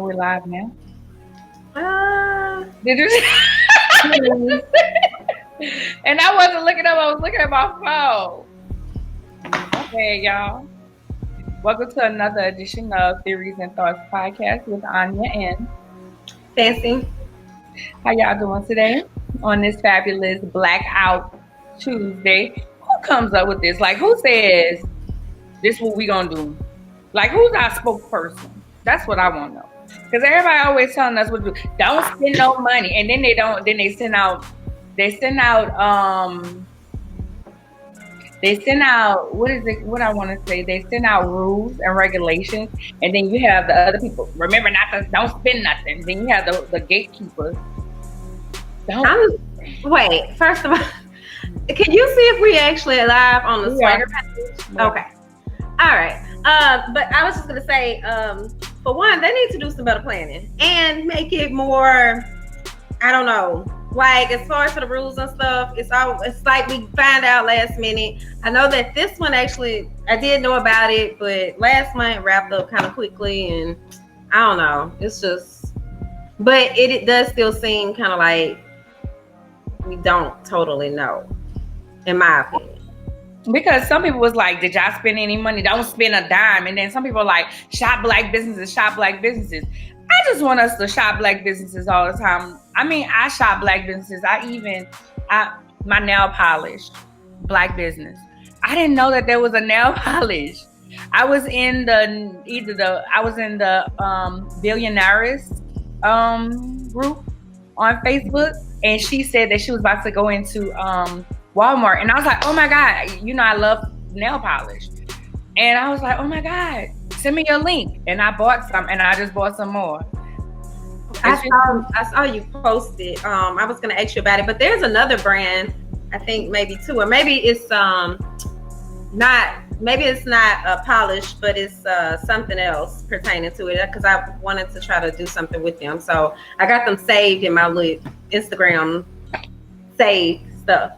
we're live now? Did you? And I wasn't looking up. I was looking at my phone. Okay, y'all. Welcome to another edition of Theories and Thoughts podcast with Arnya and Fancy. How y'all doing today on this fabulous BlackOut Tuesday? Who comes up with this? Like, who says this? What we gonna do? Like, who's our spokesperson? That's what I want to know. Because everybody always telling us what to do. Don't spend no money, and then they don't. Then they send out. What is it? What I want to say? They send out rules and regulations, and then you have the other people. Remember, don't spend nothing. Then you have the gatekeepers. Wait. First of all, can you see if we actually live on the SwagHer page? Yeah. Okay. All right. But I was just gonna say, for one, they need to do some better planning and make it more. I don't know. Like, as far as for the rules and stuff, it's like we find out last minute. I know that this one actually, I did know about it, but last month wrapped up kind of quickly, and I don't know. It's just, but it does still seem kind of like we don't totally know, in my opinion. Because some people was like, did y'all spend any money? Don't spend a dime. And then some people are like, shop black businesses. I just want us to shop black businesses all the time. I mean, I shop black businesses. My nail polish, black business. I didn't know that there was a nail polish. I was in the Billionaires group on Facebook, and she said that she was about to go into Walmart, and I was like, oh my God, I love nail polish. And I was like, oh my God, send me your link. And I bought some, and I just bought some more. I saw you posted. I was going to ask you about it, but there's another brand, I think maybe two, or maybe it's not a polish, but it's something else pertaining to it, because I wanted to try to do something with them. So I got them saved in my Instagram saved stuff.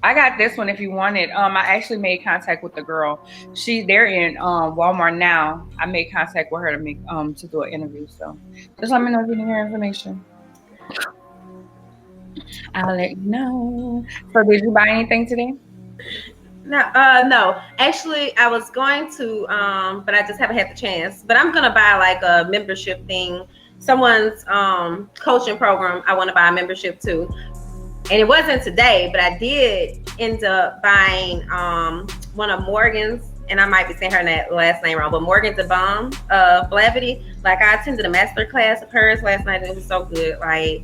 I got this one if you want it. I actually made contact with the girl. They're in Walmart now. I made contact with her to do an interview. So just let me know if you need her information. I'll let you know. So did you buy anything today? No. Actually, I was going to, but I just haven't had the chance. But I'm gonna buy like a membership thing. Someone's coaching program. I want to buy a membership too. And it wasn't today, but I did end up buying one of Morgan's, and I might be saying her last name wrong, but Morgan DeBomb, Blavity. Like, I attended a master class of hers last night, and it was so good. Like,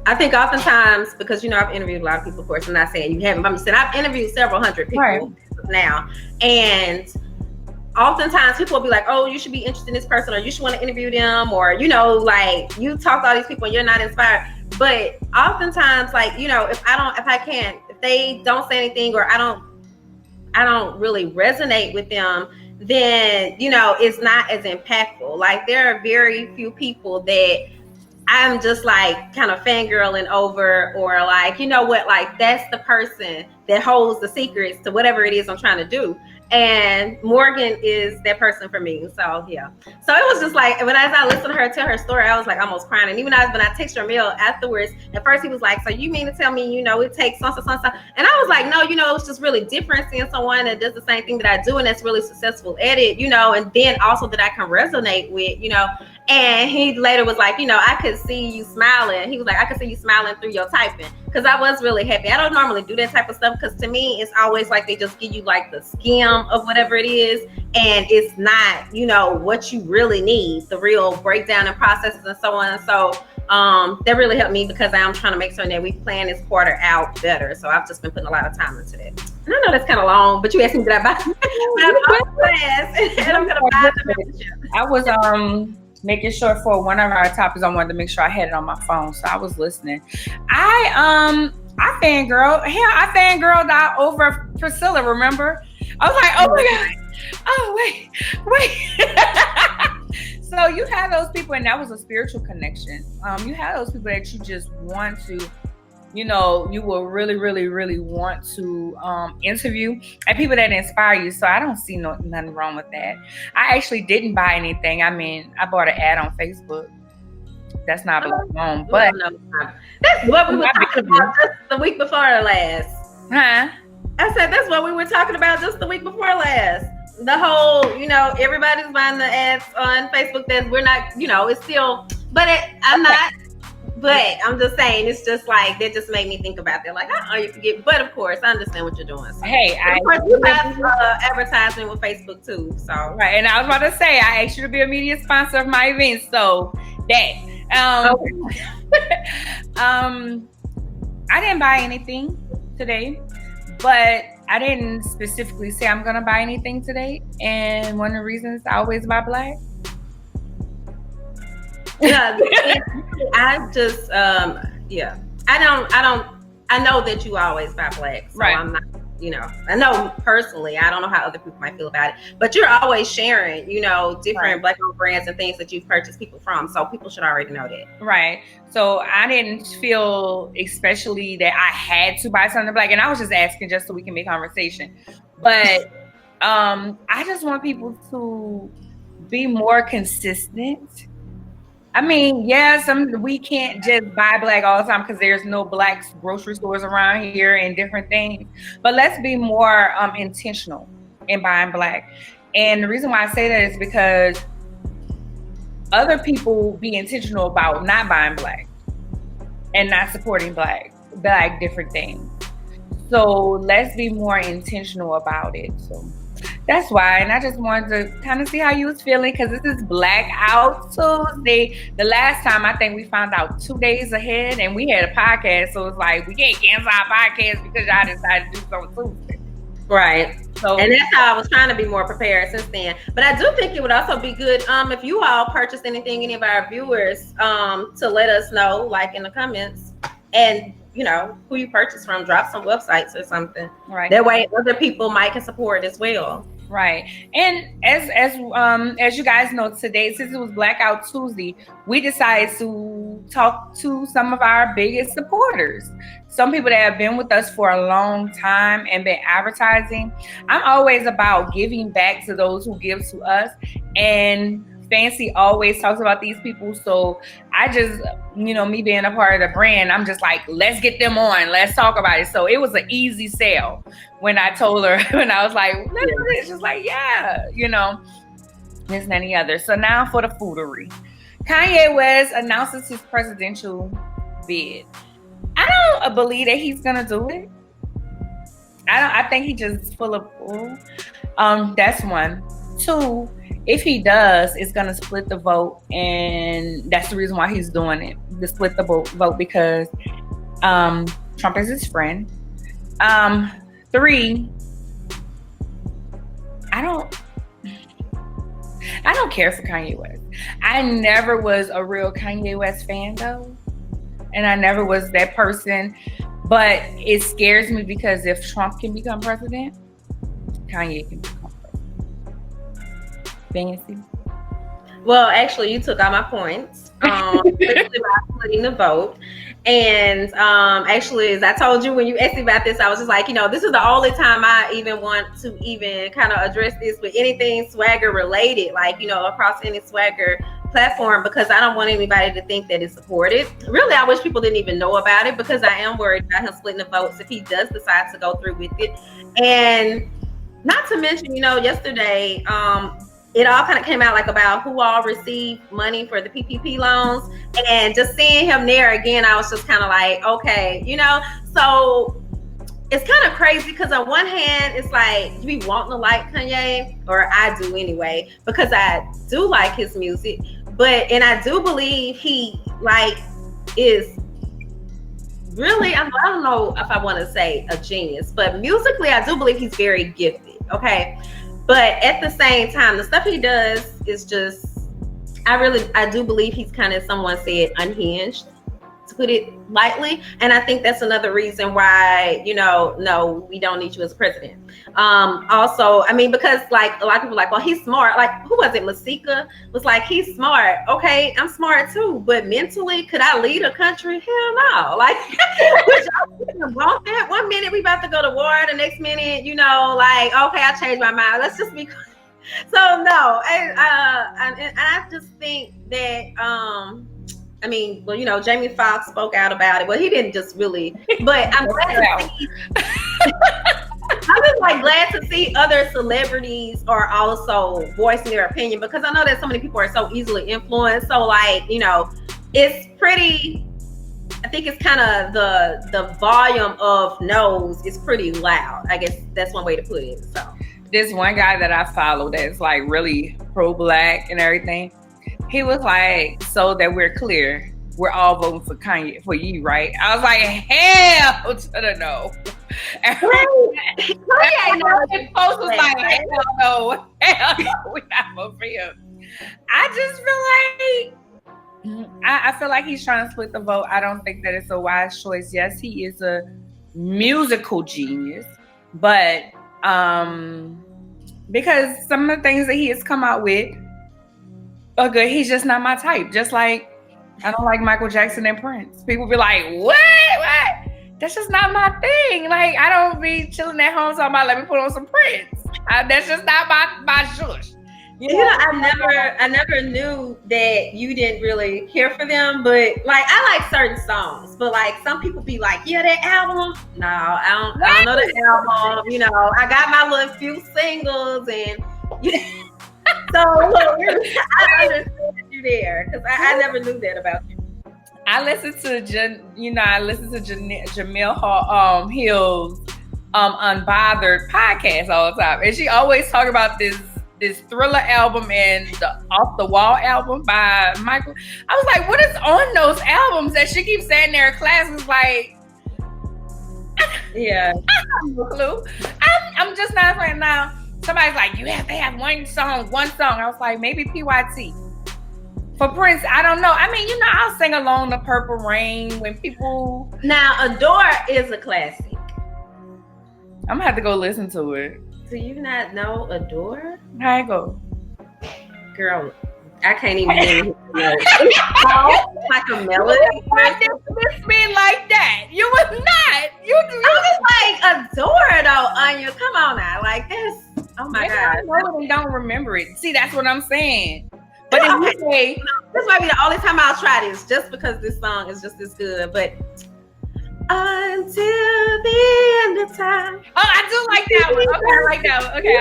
I think oftentimes, because I've interviewed a lot of people, of course, I'm not saying you haven't, but I'm saying I've interviewed several hundred people now, and oftentimes people will be like, oh, you should be interested in this person, or you should want to interview them, or like, you talk to all these people and you're not inspired. But oftentimes, like, if they don't say anything, or I don't really resonate with them, then it's not as impactful. Like, there are very few people that I'm just like kind of fangirling over, or like, like, that's the person that holds the secrets to whatever it is I'm trying to do. And Morgan is that person for me. So yeah. So it was just like, as I listened to her tell her story, I was like almost crying. And even when I texted her mail afterwards, at first he was like, so you mean to tell me, it takes so. And I was like, no, it's just really different seeing someone that does the same thing that I do and that's really successful at it, and then also that I can resonate with, And he later was like, I could see you smiling. He was like, I could see you smiling through your typing. Because I was really happy. I don't normally do that type of stuff, because to me, it's always like they just give you like the skim of whatever it is. And it's not, what you really need, the real breakdown and processes and so on. And so that really helped me, because I am trying to make sure that we plan this quarter out better. So I've just been putting a lot of time into that. And I know that's kind of long, but you asked me, did I buy class? And I'm going to buy the membership. I was making sure for one of our topics, I wanted to make sure I had it on my phone, so I was listening. I fangirled out over Priscilla. Remember? I was like, oh my God! Oh wait. So you have those people, and that was a spiritual connection. You have those people that you just want to you know, you will really, really, really want to interview, and people that inspire you. So I don't see nothing wrong with that. I actually didn't buy anything. I mean, I bought an ad on Facebook. That's not belong, but that's what we were talking about just the week before last. Huh? I said that's what we were talking about just the week before last. The whole, you know, everybody's buying the ads on Facebook that we're not, you know, it's still, but I'm not. But I'm just saying, it's just like that just made me think about that. Like, you forget. But of course, I understand what you're doing. So. Hey, of course, you have advertising with Facebook too. So right, and I was about to say, I asked you to be a media sponsor of my event, so that. I didn't buy anything today, but I didn't specifically say I'm gonna buy anything today. And one of the reasons I always buy black. Yeah, I just yeah. I know that you always buy black, so right. I'm not, you know, I know personally, I don't know how other people might feel about it, but you're always sharing, you know, different right. black owned brands and things that you've purchased people from, so people should already know that. Right. So I didn't feel especially that I had to buy something black, and I was just asking just so we can make conversation. But I just want people to be more consistent. I mean, we can't just buy black all the time because there's no black grocery stores around here and different things. But let's be more intentional in buying black. And the reason why I say that is because other people be intentional about not buying black and not supporting black different things. So let's be more intentional about it. So that's why, and I just wanted to kind of see how you was feeling, because this is BlackOut Tuesday. The last time I think we found out 2 days ahead, and we had a podcast, so it's like we can't cancel our podcast because y'all decided to do something Tuesday. Right. So, and that's how I was trying to be more prepared since then. But I do think it would also be good if you all purchased anything, any of our viewers, to let us know, like in the comments, and you know who you purchased from. Drop some websites or something. Right. That way, other people might can support as well. Right. And as you guys know, today, since it was BlackOut Tuesday, we decided to talk to some of our biggest supporters. Some people that have been with us for a long time and been advertising. I'm always about giving back to those who give to us. And Fancy always talks about these people. So I just, you know, me being a part of the brand, I'm just like, let's get them on. Let's talk about it. So it was an easy sale when I told her, when I was like, it's just like, yeah, you know, this and any other. So now for the foodery. Kanye West announces his presidential bid. I don't believe that he's going to do it. I think he just full of bull. That's one. Two, if he does, it's going to split the vote, and that's the reason why he's doing it, to split the vote, because Trump is his friend. Three, I don't care for Kanye West. I never was a real Kanye West fan, though, and I never was that person, but it scares me because if Trump can become president, Kanye can become president. Fancy. Well, actually, you took all my points, especially about splitting the vote. And actually, as I told you when you asked me about this, I was just like, you know, this is the only time I even want to even kind of address this with anything SwagHer related, like, you know, across any SwagHer platform, because I don't want anybody to think that it's supported. Really, I wish people didn't even know about it, because I am worried about him splitting the votes if he does decide to go through with it. And not to mention, you know, yesterday, it all kind of came out like about who all received money for the PPP loans, and just seeing him there again, I was just kind of like, okay, you know, so it's kind of crazy, because on one hand, it's like, you be wanting to like Kanye, or I do anyway, because I do like his music, and I do believe he like is really, I don't know if I want to say a genius, but musically, I do believe he's very gifted. Okay. But at the same time, the stuff he does is just, I do believe he's kind of, someone said, unhinged. to put it lightly. And I think that's another reason why, no, we don't need you as president. Also, I mean, because like a lot of people are like, well, he's smart. Like, who was it? Masika was like, he's smart. Okay, I'm smart too, but mentally, could I lead a country? Hell no. Like, which I want that. One minute we about to go to war, the next minute, like, okay, I changed my mind. Let's just be. So no, and I just think that I mean, well, Jamie Foxx spoke out about it. Well, he didn't just really, but I'm glad to see. I'm just like glad to see other celebrities are also voicing their opinion, because I know that so many people are so easily influenced. So like, it's pretty. I think it's kind of the volume of no's is pretty loud. I guess that's one way to put it. So this one guy that I follow that's like really pro-black and everything, he was like, so that we're clear, we're all voting for Kanye, for you, right? I was like, hell to the no. And his post was like, hell no, we're not voting for him. I just feel like, I feel like he's trying to split the vote. I don't think that it's a wise choice. Yes, he is a musical genius, but because some of the things that he has come out with are good, he's just not my type. Just like I don't like Michael Jackson and Prince. People be like, what? That's just not my thing. Like, I don't be chilling at home talking about, let me put on some Prince. That's just not my shush. I never knew that you didn't really care for them, but like I like certain songs, but like some people be like, yeah, that album. No, I don't know the album. I got my little few singles, and so look, I understand you there, because I never knew that about you. I listen to Jamil Hill's Unbothered podcast all the time, and she always talk about this Thriller album and the Off the Wall album by Michael. I was like, what is on those albums that she keeps saying their class was like? Yeah, I have no clue. I'm just not saying now. Somebody's like, you have to have one song. I was like, maybe PYT. For Prince, I don't know. I mean, I'll sing along the Purple Rain when people. Now, Adore is a classic. I'm gonna have to go listen to it. Do you not know Adore? How it go? Girl, I can't even get it. Like a melody. Why did this me like that? You was not. You was like Adore though, Anya. Come on now. Like this. Oh my God. I know it and don't remember it. See, that's what I'm saying. But if you say, this might be the only time I'll try this, just because this song is just as good. But until the end of time. Oh, I do like that one. Okay, I like that one. Okay.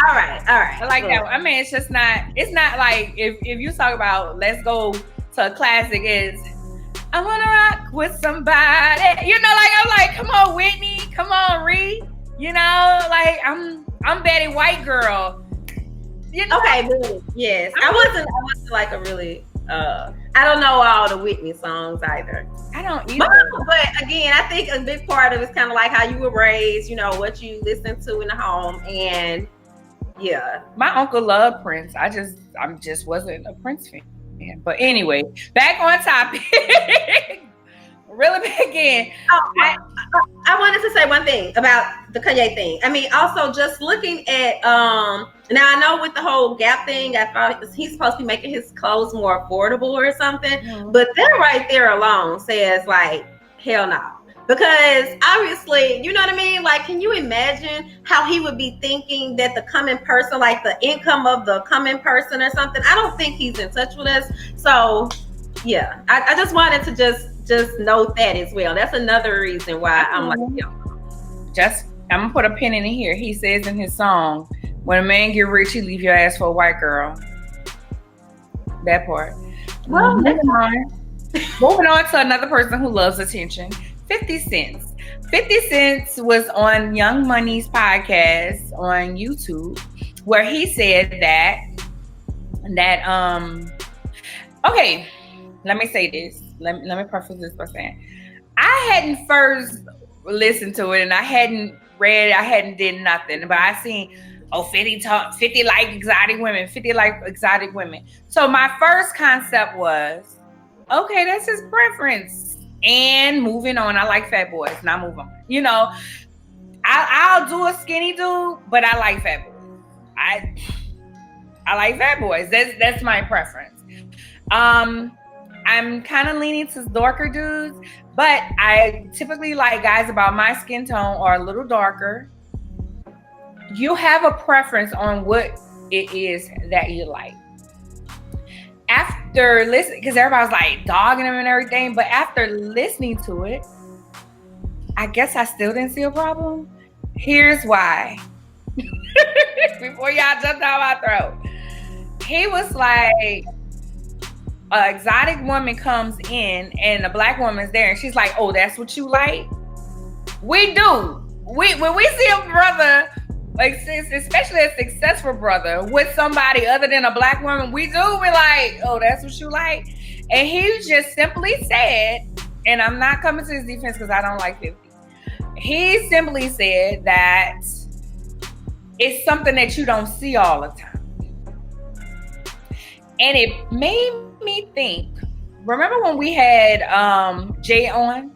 All right. I like that one. I mean, it's not like if you talk about let's go to a classic, is I wanna rock with somebody. I'm like, come on, Whitney, come on, Reed. Like I'm Betty White girl. Okay, yes. I wasn't like a really I don't know all the Whitney songs either. I don't either. But again, I think a big part of it's kind of like how you were raised, what you listen to in the home, and yeah. My uncle loved Prince. I just wasn't a Prince fan. But anyway, back on topic. Really back in. I wanted to say one thing about the Kanye thing. I mean, also just looking at now I know with the whole Gap thing, I thought he's supposed to be making his clothes more affordable or something. Mm-hmm. But that right there alone says like, hell no. Because obviously, you know what I mean? Like, can you imagine how he would be thinking that the coming person, like the income of the coming person or something? I don't think he's in touch with us. So yeah, I just wanted to just note that as well. That's another reason why I'm like, I'm gonna put a pin in here. He says in his song, when a man get rich, he leave your ass for a white girl. That part. Well, moving on to another person who loves attention. 50 Cent. 50 Cent was on Young Money's podcast on YouTube, where he said that okay, let me say this. Let me preface this by saying I hadn't first listened to it, and I hadn't read it, I hadn't did nothing, but I seen 50 like exotic women, 50 like exotic women. So my first concept was, Okay, that's his preference. And moving on. I like fat boys. Now move on. You know, I'll do a skinny dude, but I like fat boys. I like fat boys. That's my preference. I'm kind of leaning to darker dudes, but I typically like guys about my skin tone or a little darker. You have a preference on what it is that you like. After listening, because everybody's like dogging him and everything, but after listening to it, I guess I still didn't see a problem. Here's why. Before y'all jumped down my throat. He was like, an exotic woman comes in and a black woman's there and she's like, oh, that's what you like? We do. When we see a brother, like especially a successful brother with somebody other than a black woman, we do. We're like, oh, that's what you like? And he just simply said, and I'm not coming to his defense because I don't like 50. He simply said that it's something that you don't see all the time. And it made me think, remember when we had Jay on?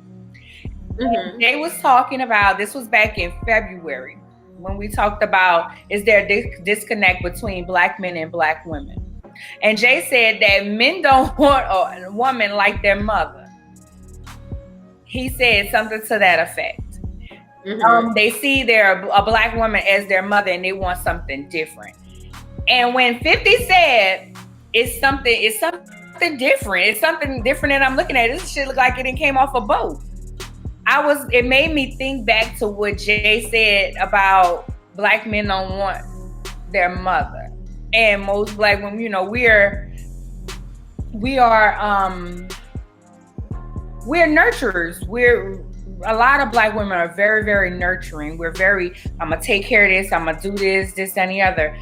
Mm-hmm. Jay was talking about, this was back in February, when we talked about, is there a disconnect between black men and black women? And Jay said that men don't want a woman like their mother. He said something to that effect. Mm-hmm. They see a black woman as their mother and they want something different. And when 50 said it's something different, it's something different that I'm looking at, this shit look like it came off a boat. It made me think back to what Jay said about black men don't want their mother. And most black women, you know, we're nurturers. A lot of black women are very, very nurturing. We're very, I'm gonna take care of this, I'm gonna do this, and the other.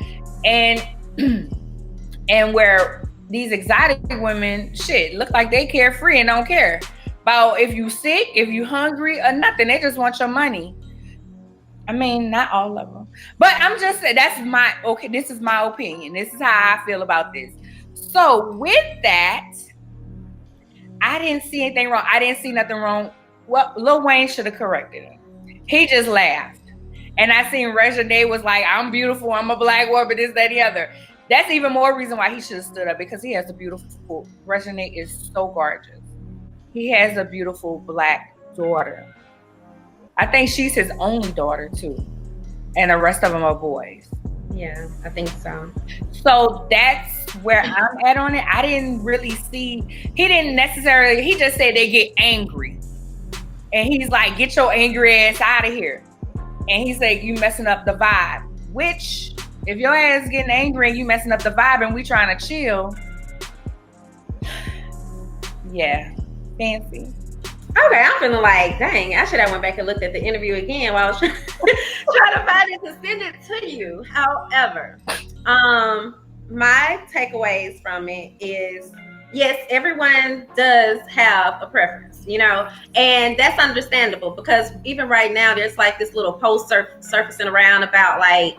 And where these exotic women, look like they carefree and don't care about if you sick, if you hungry or nothing. They just want your money. I mean, not all of them, but I'm just saying this is my opinion. This is how I feel about this. So with that, I didn't see anything wrong. I didn't see nothing wrong. Well, Lil Wayne should have corrected him. He just laughed. And I seen Reginae was like, I'm beautiful, I'm a black woman, this, that, the other. That's even more reason why he should have stood up, because he has a beautiful, Reginae is so gorgeous. He has a beautiful black daughter. I think she's his only daughter too. And the rest of them are boys. Yeah, I think so. So that's where I'm at on it. I didn't really see, he just said they get angry. And he's like, get your angry ass out of here. And he said, you messing up the vibe. Which, if your ass getting angry and you messing up the vibe and we trying to chill, yeah, fancy. Okay, I'm feeling like, dang, I should have went back and looked at the interview again while I was trying to find it to send it to you. However, my takeaways from it is, yes, everyone does have a preference, you know, and that's understandable, because even right now there's like this little post surfacing around about like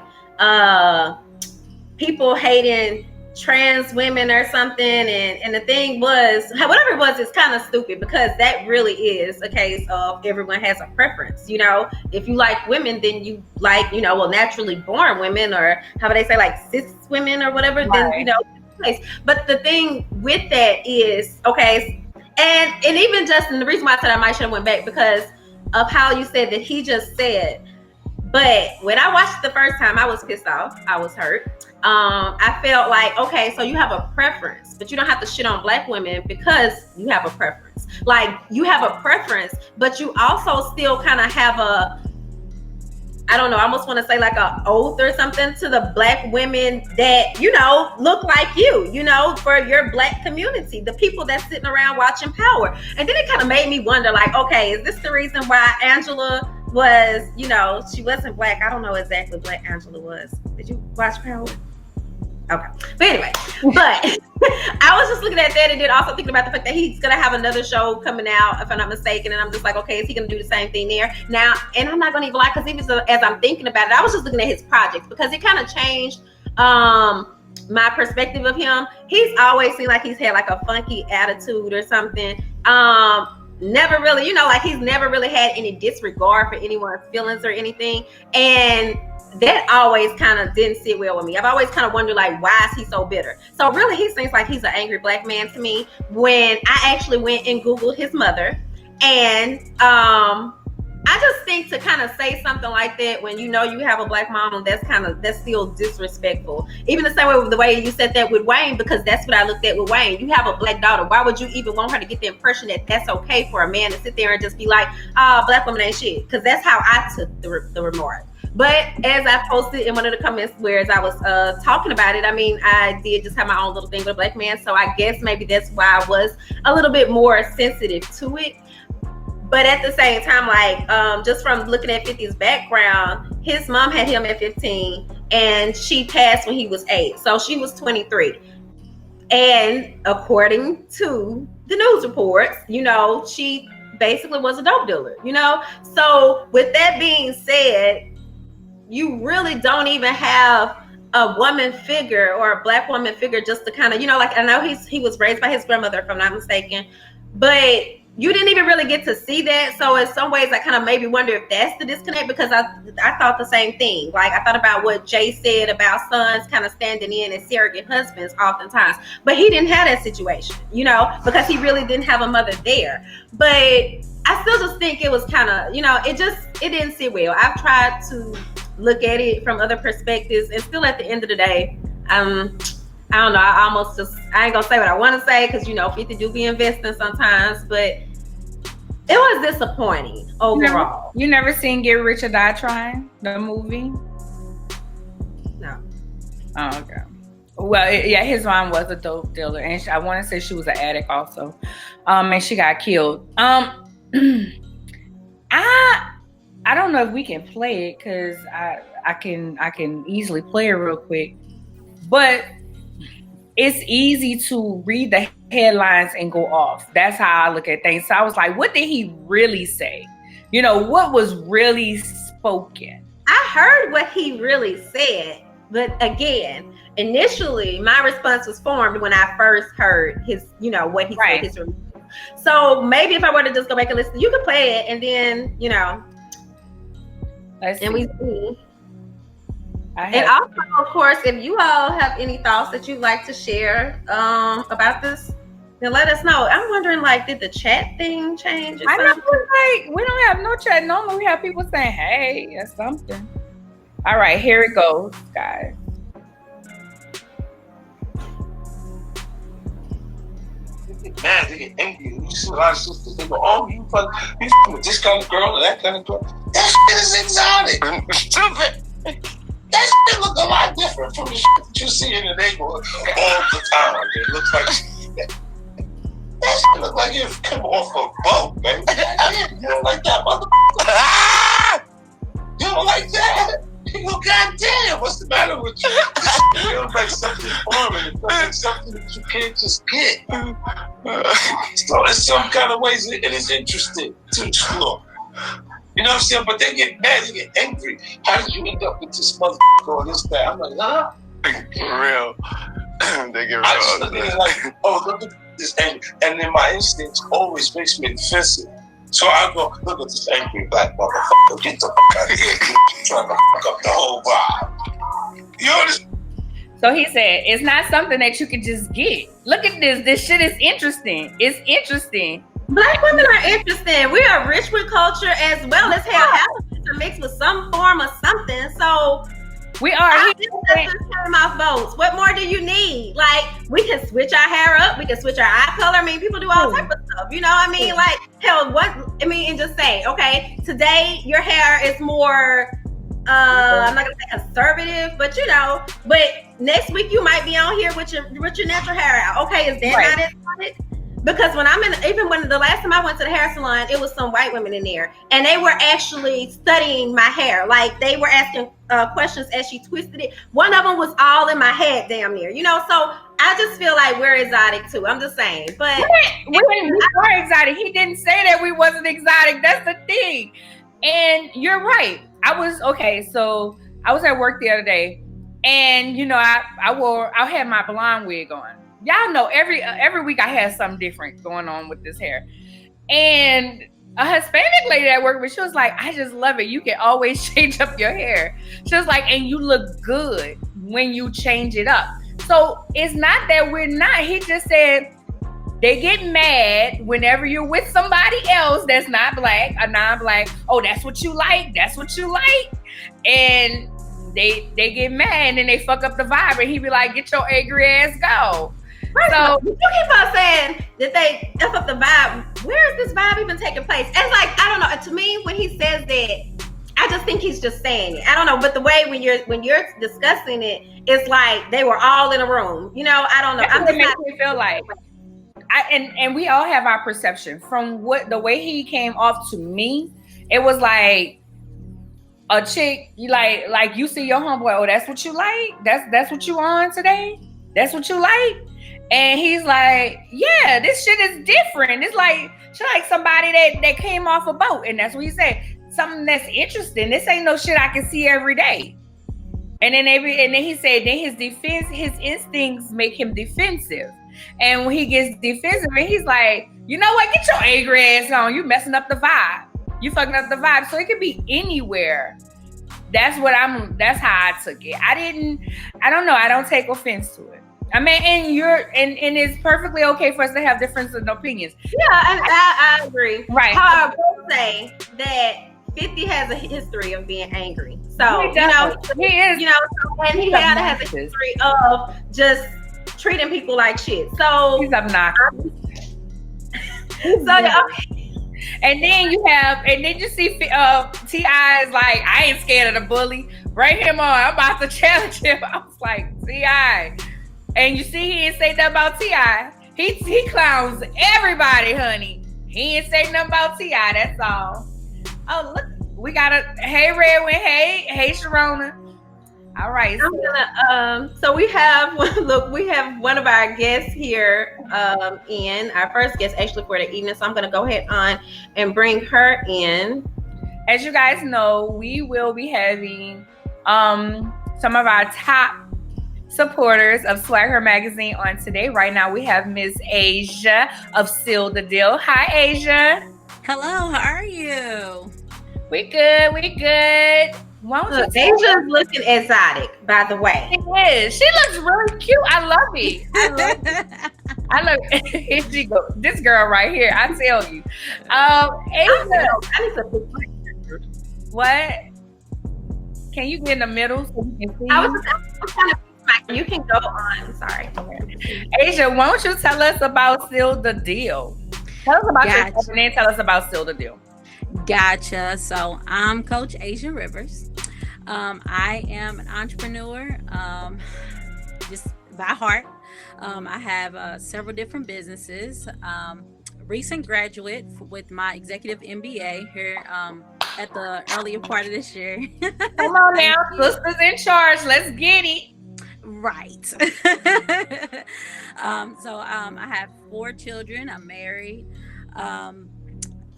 people hating trans women or something, and the thing was, whatever it was, it's kind of stupid, because that really is a case of everyone has a preference. You know, if you like women, then you like, you know, well, naturally born women, or how would they say, like cis women or whatever, right. Then, you know, but the thing with that is, okay, and even Justin, the reason why I said I might should have went back, because of how you said that he just said, but when I watched it the first time, I was pissed off, I was hurt. I felt like, okay, so you have a preference, but you don't have to shit on black women because you have a preference. Like, you have a preference, but you also still kind of have a, I don't know, I almost want to say like a oath or something to the black women that, you know, look like you know, for your black community, the people that's sitting around watching Power. And then it kind of made me wonder, like, okay, is this the reason why Angela was, you know, she wasn't black? I don't know exactly what Angela was. Did you watch Power? Okay. But anyway, but I was just looking at that, and then also thinking about the fact that he's going to have another show coming out, if I'm not mistaken. And I'm just like, okay, is he going to do the same thing there? Now, and I'm not going to even lie, because even as I'm thinking about it, I was just looking at his projects, because it kind of changed my perspective of him, he's always seemed like he's had like a funky attitude or something. Never really, like he's never really had any disregard for anyone's feelings or anything. And that always kind of didn't sit well with me. I've always kind of wondered, like, why is he so bitter? So really, he seems like he's an angry black man to me. When I actually went and Googled his mother, and I just think to kind of say something like that when you have a black mom, that's still disrespectful. Even the same way with the way you said that with Wayne, because that's what I looked at with Wayne. You have a black daughter. Why would you even want her to get the impression that that's okay for a man to sit there and just be like, black women ain't shit? Because that's how I took the remark. But as I posted in one of the comments where as I was talking about it, I mean, I did just have my own little thing with a black man. So I guess maybe that's why I was a little bit more sensitive to it. But at the same time, like, just from looking at 50's background, his mom had him at 15 and she passed when he was 8. So she was 23. And according to the news reports, she basically was a dope dealer, So with that being said, you really don't even have a woman figure or a black woman figure just to kind of, like, I know he was raised by his grandmother, if I'm not mistaken, but you didn't even really get to see that. So in some ways, I kind of maybe wonder if that's the disconnect, because I thought the same thing. Like, I thought about what Jay said about sons kind of standing in as surrogate husbands oftentimes, but he didn't have that situation, because he really didn't have a mother there. But I still just think it was kind of, it didn't sit well. I've tried to look at it from other perspectives, and still at the end of the day, I don't know. I ain't gonna say what I want to say, because 50 do be investing sometimes, but it was disappointing overall. You never seen Get Rich or Die Trying, the movie? No. Oh, okay. Well, yeah, his mom was a dope dealer, and I want to say she was an addict also, and she got killed. I don't know if we can play it, because I can easily play it real quick, but it's easy to read the headlines and go off. That's how I look at things. So I was like, what did he really say? What was really spoken? I heard what he really said, but again, initially my response was formed when I first heard his, what he said. His review. So maybe if I were to just go back and listen, you could play it, and then, Let's see. We see. And also, of course, if you all have any thoughts that you'd like to share about this, then let us know. I'm wondering, like, did the chat thing change? I know, like, we don't have no chat. Normally we have people saying, hey, or something. All right, here it goes, guys. Man, they get angry. You see a lot of sisters, they go, oh, you with this kind of girl or that kind of girl. That shit is exotic. Stupid. That shit look a lot different from the shit that you see in the neighborhood all the time. It looks like that shit look like it come off a boat, baby. You don't like that, motherfucker? You don't like that? You go, goddamn, what's the matter with you? It feels like something foreign. It feels like something that you can't just get. So in some kind of ways, it is interesting to explore. You know what I'm saying? But they get mad, they get angry. How did you end up with this motherfucker or this guy? I'm like, huh? For real. They get real. I just look at it like, oh, look at this angry. And then my instincts always makes me defensive. So I go, look at this angry black motherfucker. Get the fuck out of here. You're trying to fuck up the whole vibe. You understand? So he said, it's not something that you can just get. Look at this. This shit is interesting. It's interesting. Black women are interesting. We are rich with culture as well as have elements are mixed with some form of something. So we are. Came off votes. What more do you need? Like, we can switch our hair up. We can switch our eye color. I mean, people do all types of stuff. You know what I mean? Like, hell, and just say, okay, today your hair is more, I'm not gonna say conservative, but but next week you might be on here with your natural hair out. Okay, is that not exotic? Because when the last time I went to the hair salon, it was some white women in there, and they were actually studying my hair. Like, they were asking questions as she twisted it. One of them was all in my head, damn near. So I just feel like we're exotic too. I'm just saying, but we are exotic. He didn't say that we wasn't exotic. That's the thing. And you're right. So I was at work the other day, And I had my blonde wig on. Y'all know every week I had something different going on with this hair. And a Hispanic lady at work, but she was like, I just love it. You can always change up your hair. She was like, and you look good when you change it up. So it's not that we're not. He just said they get mad whenever you're with somebody else that's not black, a non-black. Oh, that's what you like. That's what you like. And they get mad and they fuck up the vibe. And he be like, get your angry ass go. So you keep on saying that they F up the vibe. Where is this vibe even taking place? It's like, I don't know. To me, when he says that, I just think he's just saying it. I don't know, but the way when you're discussing it, it's like they were all in a room. I don't know. That's what it makes me feel like. And we all have our perception. From the way he came off to me, it was like a chick. You like you see your homeboy. Oh, that's what you like. That's what you on today. That's what you like. And he's like, yeah, this shit is different. It's like she like somebody that came off a boat, and that's what he said. Something that's interesting. This ain't no shit I can see every day. And then he said, then his instincts make him defensive. And when he gets defensive, and he's like, you know what? Get your angry ass on. You messing up the vibe. You fucking up the vibe. So it could be anywhere. That's how I took it. I don't know. I don't take offense to it. I mean, and it's perfectly okay for us to have difference in opinions. Yeah, I agree. Right. How I will say that 50 has a history of being angry. So, he is. And he has a history of just treating people like shit. So he's obnoxious. And then you see T.I. is like, I ain't scared of the bully. Bring him on. I'm about to challenge him. I was like, T.I. And you see, he didn't say nothing about T.I. He clowns everybody, honey. He didn't say nothing about T.I. That's all. Oh, look, we got hey Redwin, hey Sharona. All right. So we have one of our guests here, in our first guest actually for the evening. So I'm gonna go ahead on and bring her in. As you guys know, we will be having some of our top supporters of SwagHer magazine on today. Right now we have Miss Asia of Seal the Deal. Hi, Asia. Hello, how are you? We good. Look, Asia's looking exotic, by the way. She is. She looks really cute. I love it. I love here she go. This girl right here. I tell you. Asia. I need to what? Can you get in the middle so you can see? I was trying to. You can go on. Sorry. Asia, why don't you tell us about Seal the Deal? Tell us about yourself and then tell us about Seal the Deal. Gotcha. So I'm Coach Asia Rivers. I am an entrepreneur, just by heart. I have several different businesses. Recent graduate with my executive MBA here at the earlier part of this year. Come on now, sisters in charge. Let's get it. Right. So I have 4 children. I'm married.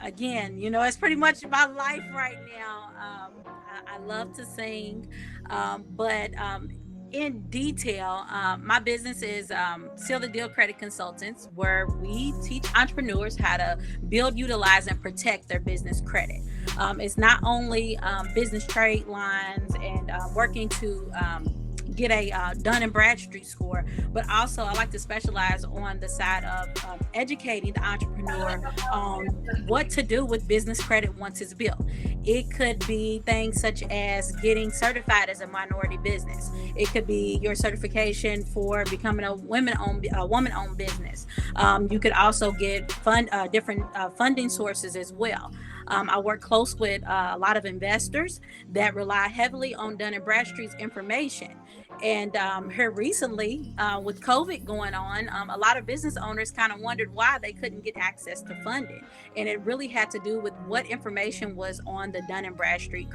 Again, it's pretty much my life right now. I love to sing, but in detail, my business is Seal the Deal Credit Consultants, where we teach entrepreneurs how to build, utilize, and protect their business credit. It's not only business trade lines and working to get a Dun & Bradstreet score, but also I like to specialize on the side of educating the entrepreneur on what to do with business credit once it's built. It could be things such as getting certified as a minority business. It could be your certification for becoming a woman-owned business. You could also get different funding sources as well. I work close with a lot of investors that rely heavily on Dun & Bradstreet's information. And here recently, with COVID going on, a lot of business owners kind of wondered why they couldn't get access to funding. And it really had to do with what information was on the Dun & Bradstreet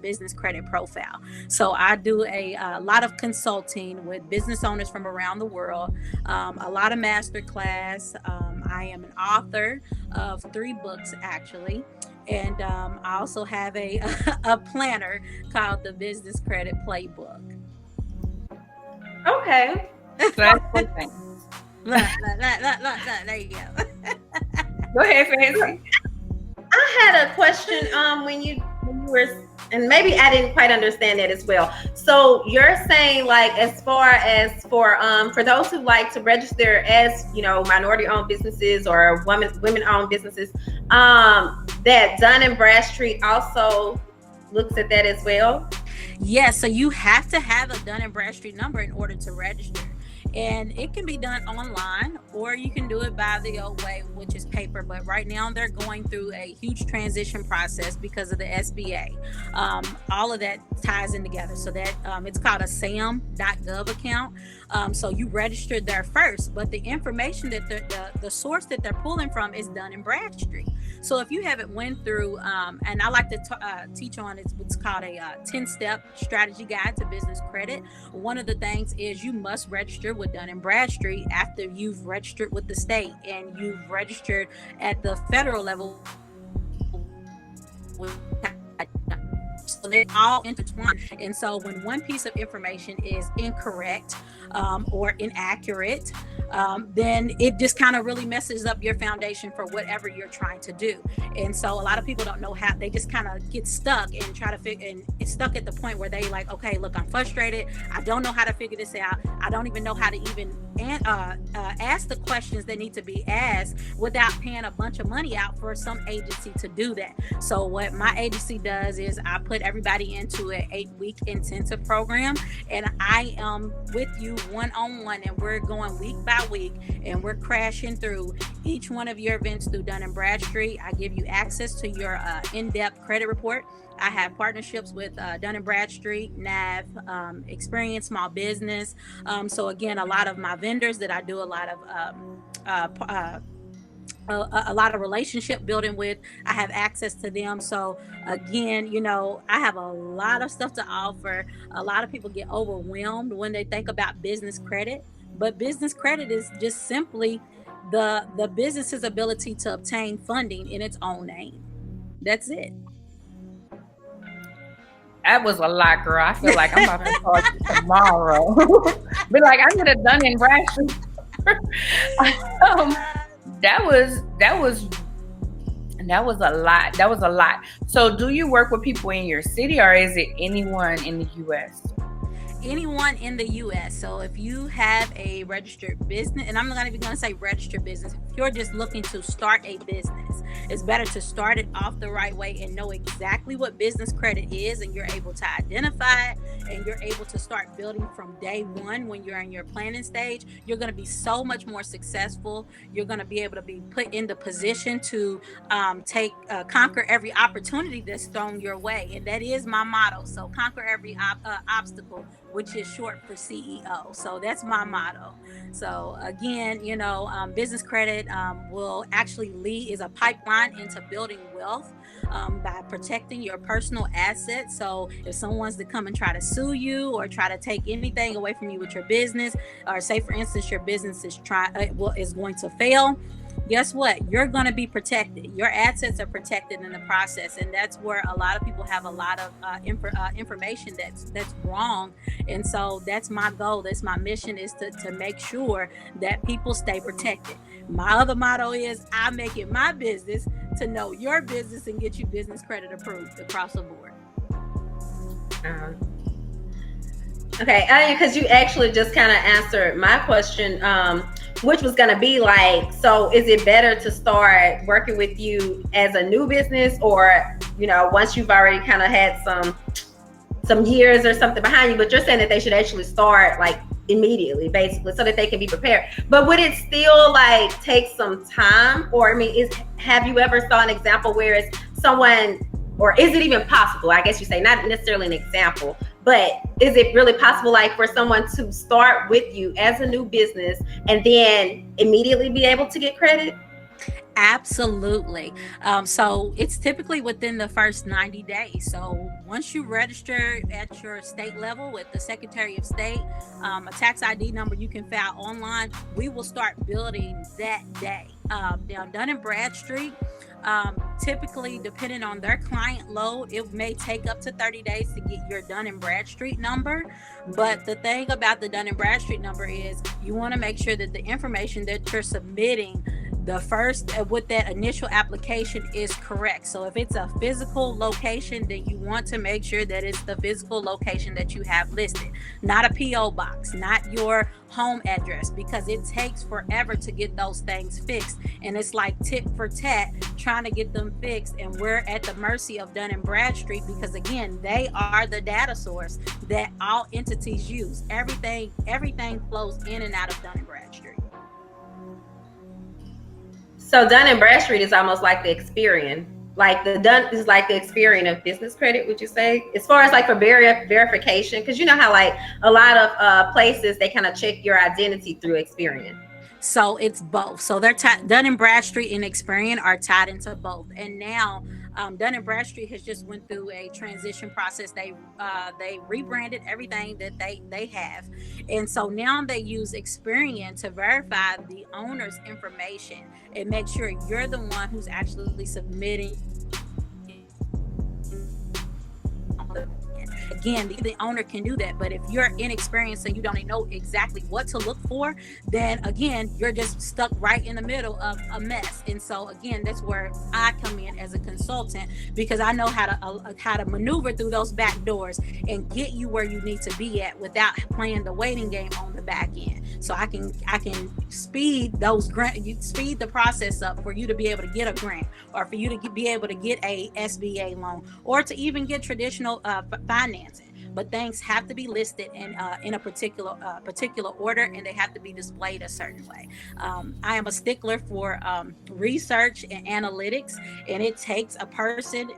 business credit profile. So I do a lot of consulting with business owners from around the world, a lot of master class. I am an author of 3 books, actually. And I also have a planner called the Business Credit Playbook. Okay. So that's one thing. Look, there you go. Go ahead, Fancy. I had a question when you were, and maybe I didn't quite understand that as well. So you're saying, like, as far as for those who like to register as, you know, minority owned businesses or women owned businesses, that Dun & Bradstreet also looks at that as well. Yeah, so you have to have a Dun & Bradstreet number in order to register. And it can be done online, or you can do it by the old way, which is paper. But right now they're going through a huge transition process because of the SBA. All of that ties in together. So that it's called a sam.gov account. So you registered there first, but the information that the source that they're pulling from is Dun & Bradstreet. So if you haven't went through, and I like to teach on what's called a 10-step strategy guide to business credit. One of the things is you must register with Dun & Bradstreet after you've registered with the state and you've registered at the federal level. So they're all intertwined. And so when one piece of information is incorrect or inaccurate, then it just kind of really messes up your foundation for whatever you're trying to do. And so a lot of people don't know how, they just kind of get stuck and try to figure, and it's stuck at the point where they like, okay, look, I'm frustrated. I don't know how to figure this out. I don't even know how to even ask the questions that need to be asked without paying a bunch of money out for some agency to do that. So what my agency does is I put everybody into an 8-week intensive program, and I am with you one-on-one, and we're going week by week, and we're crashing through each one of your events through Dun & Bradstreet. I give you access to your in-depth credit report. I have partnerships with Dun & Bradstreet, NAV, Experience Small Business. So again, a lot of my vendors that I do a lot of relationship building with, I have access to them. So again, you know, I have a lot of stuff to offer. A lot of people get overwhelmed when they think about business credit, but business credit is just simply the business's ability to obtain funding in its own name. That's it. That was a lot, girl. I feel like I'm about to call you tomorrow. Be like, I could have done in Bradstreet. That was a lot. That was a lot. So do you work with people in your city, or is it anyone in the US? Anyone in the US. So if you have a registered business, and I'm not even going to say registered business, if you're just looking to start a business, it's better to start it off the right way and know exactly what business credit is, and you're able to identify it, and you're able to start building from day one. When you're in your planning stage, you're going to be so much more successful. You're going to be able to be put in the position to conquer every opportunity that's thrown your way. And that is my motto. So conquer every obstacle, which is short for CEO. So that's my motto. So again, you know, business credit will actually is a pipeline into building wealth by protecting your personal assets. So if someone's to come and try to sue you or try to take anything away from you with your business, or say for instance your business is going to fail, guess what? You're going to be protected. Your assets are protected in the process. And that's where a lot of people have a lot of information that's wrong. And so that's my goal. That's my mission, is to make sure that people stay protected. My other motto is I make it my business to know your business and get you business credit approved across the board. Okay, because you actually just kind of answered my question, which was going to be like, so is it better to start working with you as a new business, or, you know, once you've already kind of had some years or something behind you? But you're saying that they should actually start like immediately, basically, so that they can be prepared. But would it still like take some time? Or I mean, have you ever saw an example where it's someone, or is it even possible? I guess you say not necessarily an example, but is it really possible like for someone to start with you as a new business and then immediately be able to get credit? Absolutely. So it's typically within the first 90 days. So once you register at your state level with the Secretary of State, a tax ID number you can file online, we will start building that day. Now, Dun & Bradstreet, Typically, depending on their client load, it may take up to 30 days to get your Dun and Bradstreet number. But the thing about the Dun and Bradstreet number is you want to make sure that the information that you're submitting the first with that initial application is correct. So if it's a physical location, then you want to make sure that it's the physical location that you have listed, not a PO box, not your home address, because it takes forever to get those things fixed, and it's like tit for tat trying to get them fixed, and we're at the mercy of Dun and Bradstreet, because again, they are the data source that all entities use. Everything flows in and out of Dun and Bradstreet. So Dun and Bradstreet is almost like the Experian. Like the Dun is like the Experian of business credit, would you say? As far as like for verification, because you know how like a lot of places they kind of check your identity through Experian. So it's both. So they're Dun and Bradstreet and Experian are tied into both. And now Dun and Bradstreet has just went through a transition process. They rebranded everything that they have, and so now they use Experian to verify the owner's information and make sure you're the one who's actually submitting. Again, the owner can do that, but if you're inexperienced and you don't know exactly what to look for, then again, you're just stuck right in the middle of a mess. And so again, that's where I come in as a consultant, because I know how to maneuver through those back doors and get you where you need to be at without playing the waiting game on the back end. So I can speed the process up for you to be able to get a grant, or for you to be able to get a SBA loan, or to even get traditional financing. But things have to be listed in a particular order, and they have to be displayed a certain way. I am a stickler for research and analytics, and it takes a person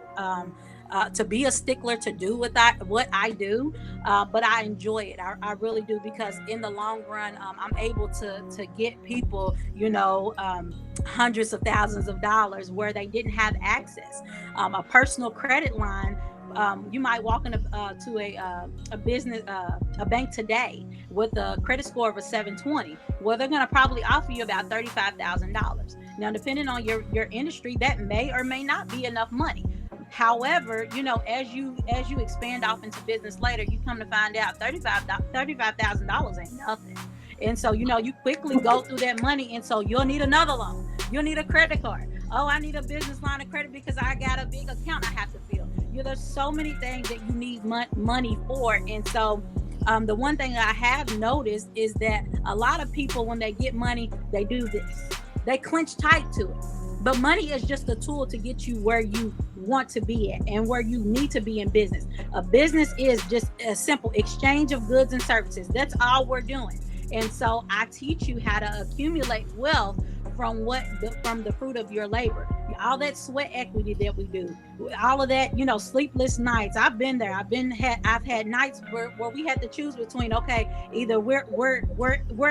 to be a stickler to do what I do, but I enjoy it. I really do, because in the long run, I'm able to get people, hundreds of thousands of dollars where they didn't have access. A personal credit line. You might walk into a bank today with a credit score of a 720. Well, they're going to probably offer you about $35,000. Now, depending on your industry, that may or may not be enough money. However, as you expand off into business later, you come to find out $35,000 ain't nothing. And so, you quickly go through that money, and so you'll need another loan. You'll need a credit card. Oh, I need a business line of credit because I got a big account I have to fill. There's so many things that you need money for. And so the one thing that I have noticed is that a lot of people, when they get money, they do this. They clench tight to it. But money is just a tool to get you where you want to be at and where you need to be in business. A business is just a simple exchange of goods and services. That's all we're doing. And so I teach you how to accumulate wealth from the fruit of your labor. All that sweat equity that we do, all of that, sleepless nights. I've been there. I've had nights where we had to choose between, okay, either we're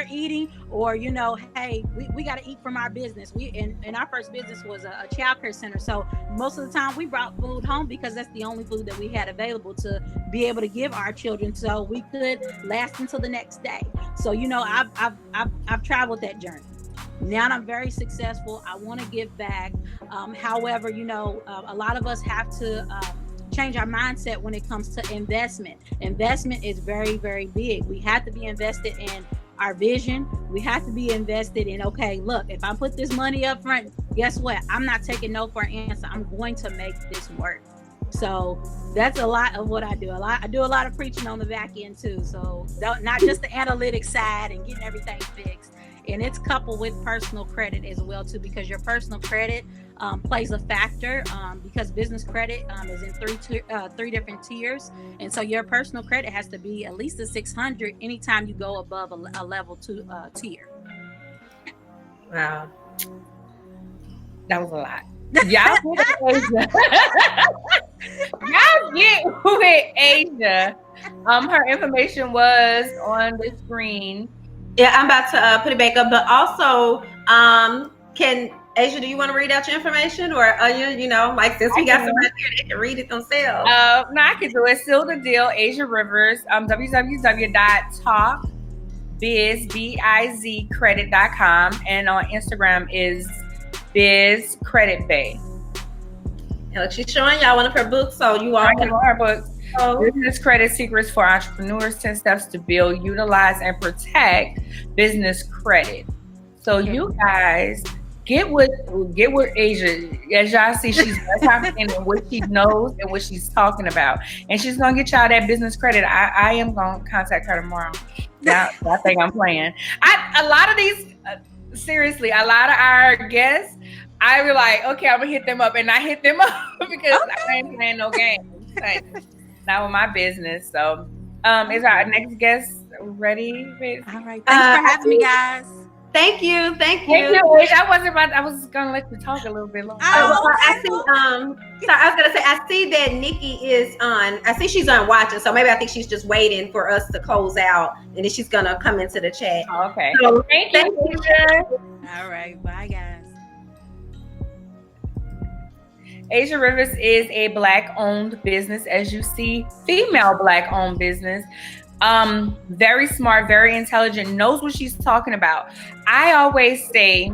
eating, or hey, we got to eat from our business. And our first business was a child care center. So most of the time we brought food home because that's the only food that we had available to be able to give our children, so we could last until the next day. So I've traveled that journey. Now I'm very successful. I want to give back. However, a lot of us have to change our mindset when it comes to investment. Investment is very, very big. We have to be invested in our vision. We have to be invested in, okay, look, if I put this money up front, guess what? I'm not taking no for an answer. I'm going to make this work. So that's a lot of what I do. I do a lot of preaching on the back end too. So not just the analytics side and getting everything fixed. And it's coupled with personal credit as well too, because your personal credit plays a factor, because business credit is in three different tiers. And so your personal credit has to be at least a 600 anytime you go above a level 2 tier. Wow. That was a lot. Y'all get with Asia. Her information was on the screen. Yeah, I'm about to put it back up. But also, can Asia, do you want to read out your information, or like since we got somebody here, they can read it themselves? No, I can do it. Still the deal. Asia Rivers. www.talkbizcredit.com, and on Instagram is bizcreditbay. And look, she's showing y'all one of her books, so you all can. Her books. Business Credit Secrets for Entrepreneurs: 10 Steps to Build, Utilize, and Protect Business Credit. So you guys get with Asia. As y'all see, she's confident in what she knows and what she's talking about, and she's gonna get y'all that business credit. I am gonna contact her tomorrow. Now I think I'm playing. A lot of these, seriously, a lot of our guests, I were like, okay, I'm gonna hit them up, and I hit them up because I ain't playing no games. Not with my business. So, is our next guest ready? All right. Thanks for having me, guys. Thank you. I was gonna let you talk a little bit longer. I see. So I was gonna say, I see that Nikki is on. I see she's on watching. So maybe I think she's just waiting for us to close out, and then she's gonna come into the chat. Okay. So thank you. All right. Bye, guys. Asia Rivers is a Black-owned business, as you see, female Black-owned business. Very smart, very intelligent, knows what she's talking about. I always say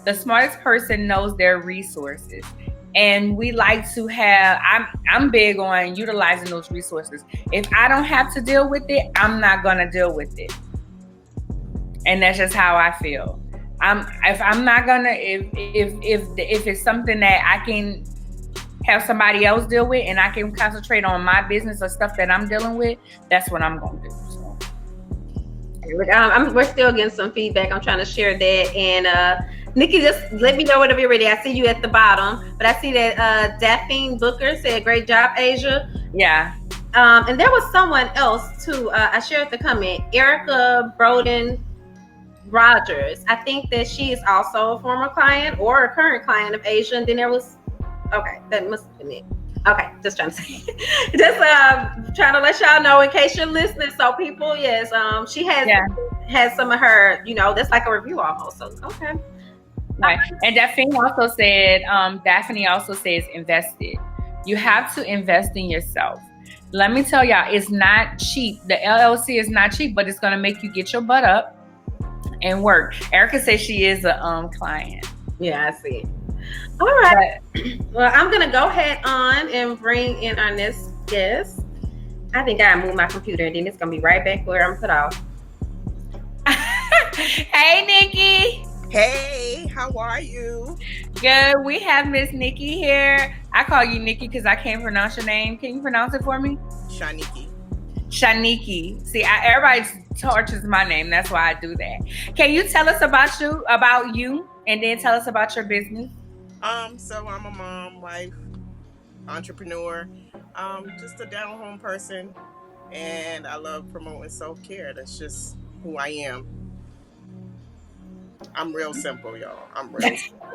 the smartest person knows their resources, and we like to have. I'm big on utilizing those resources. If I don't have to deal with it, I'm not gonna deal with it, and that's just how I feel. If it's something that I can have somebody else deal with, and I can concentrate on my business or stuff that I'm dealing with, that's what I'm gonna do. So. We're still getting some feedback. I'm trying to share that, and Nikki, just let me know whenever you're ready. I see you at the bottom, but I see that Daphne Booker said, "Great job, Asia." Yeah. And there was someone else too. I shared the comment, Erica Broden Rogers. I think that she is also a former client or a current client of Asia. And then there was. Okay, that must have been it. Okay, just trying to say, just trying to let y'all know in case you're listening. So people, yes, she has some of her, that's like a review almost. So okay, right. And Daphne also says invested. You have to invest in yourself. Let me tell y'all, it's not cheap. The LLC is not cheap, but it's gonna make you get your butt up and work. Erica says she is a client. Yeah, I see. All right. Well, I'm going to go ahead on and bring in our next guest. I think I moved my computer, and then it's going to be right back where I'm put off. Hey, Nikki. Hey, how are you? Good. We have Miss Nikki here. I call you Nikki because I can't pronounce your name. Can you pronounce it for me? Shaniki. See, everybody tortures my name. That's why I do that. Can you tell us about you, and then tell us about your business? So I'm a mom, wife, entrepreneur, just a down-home person, and I love promoting self-care. That's just who I am. I'm real simple, y'all. I'm real simple.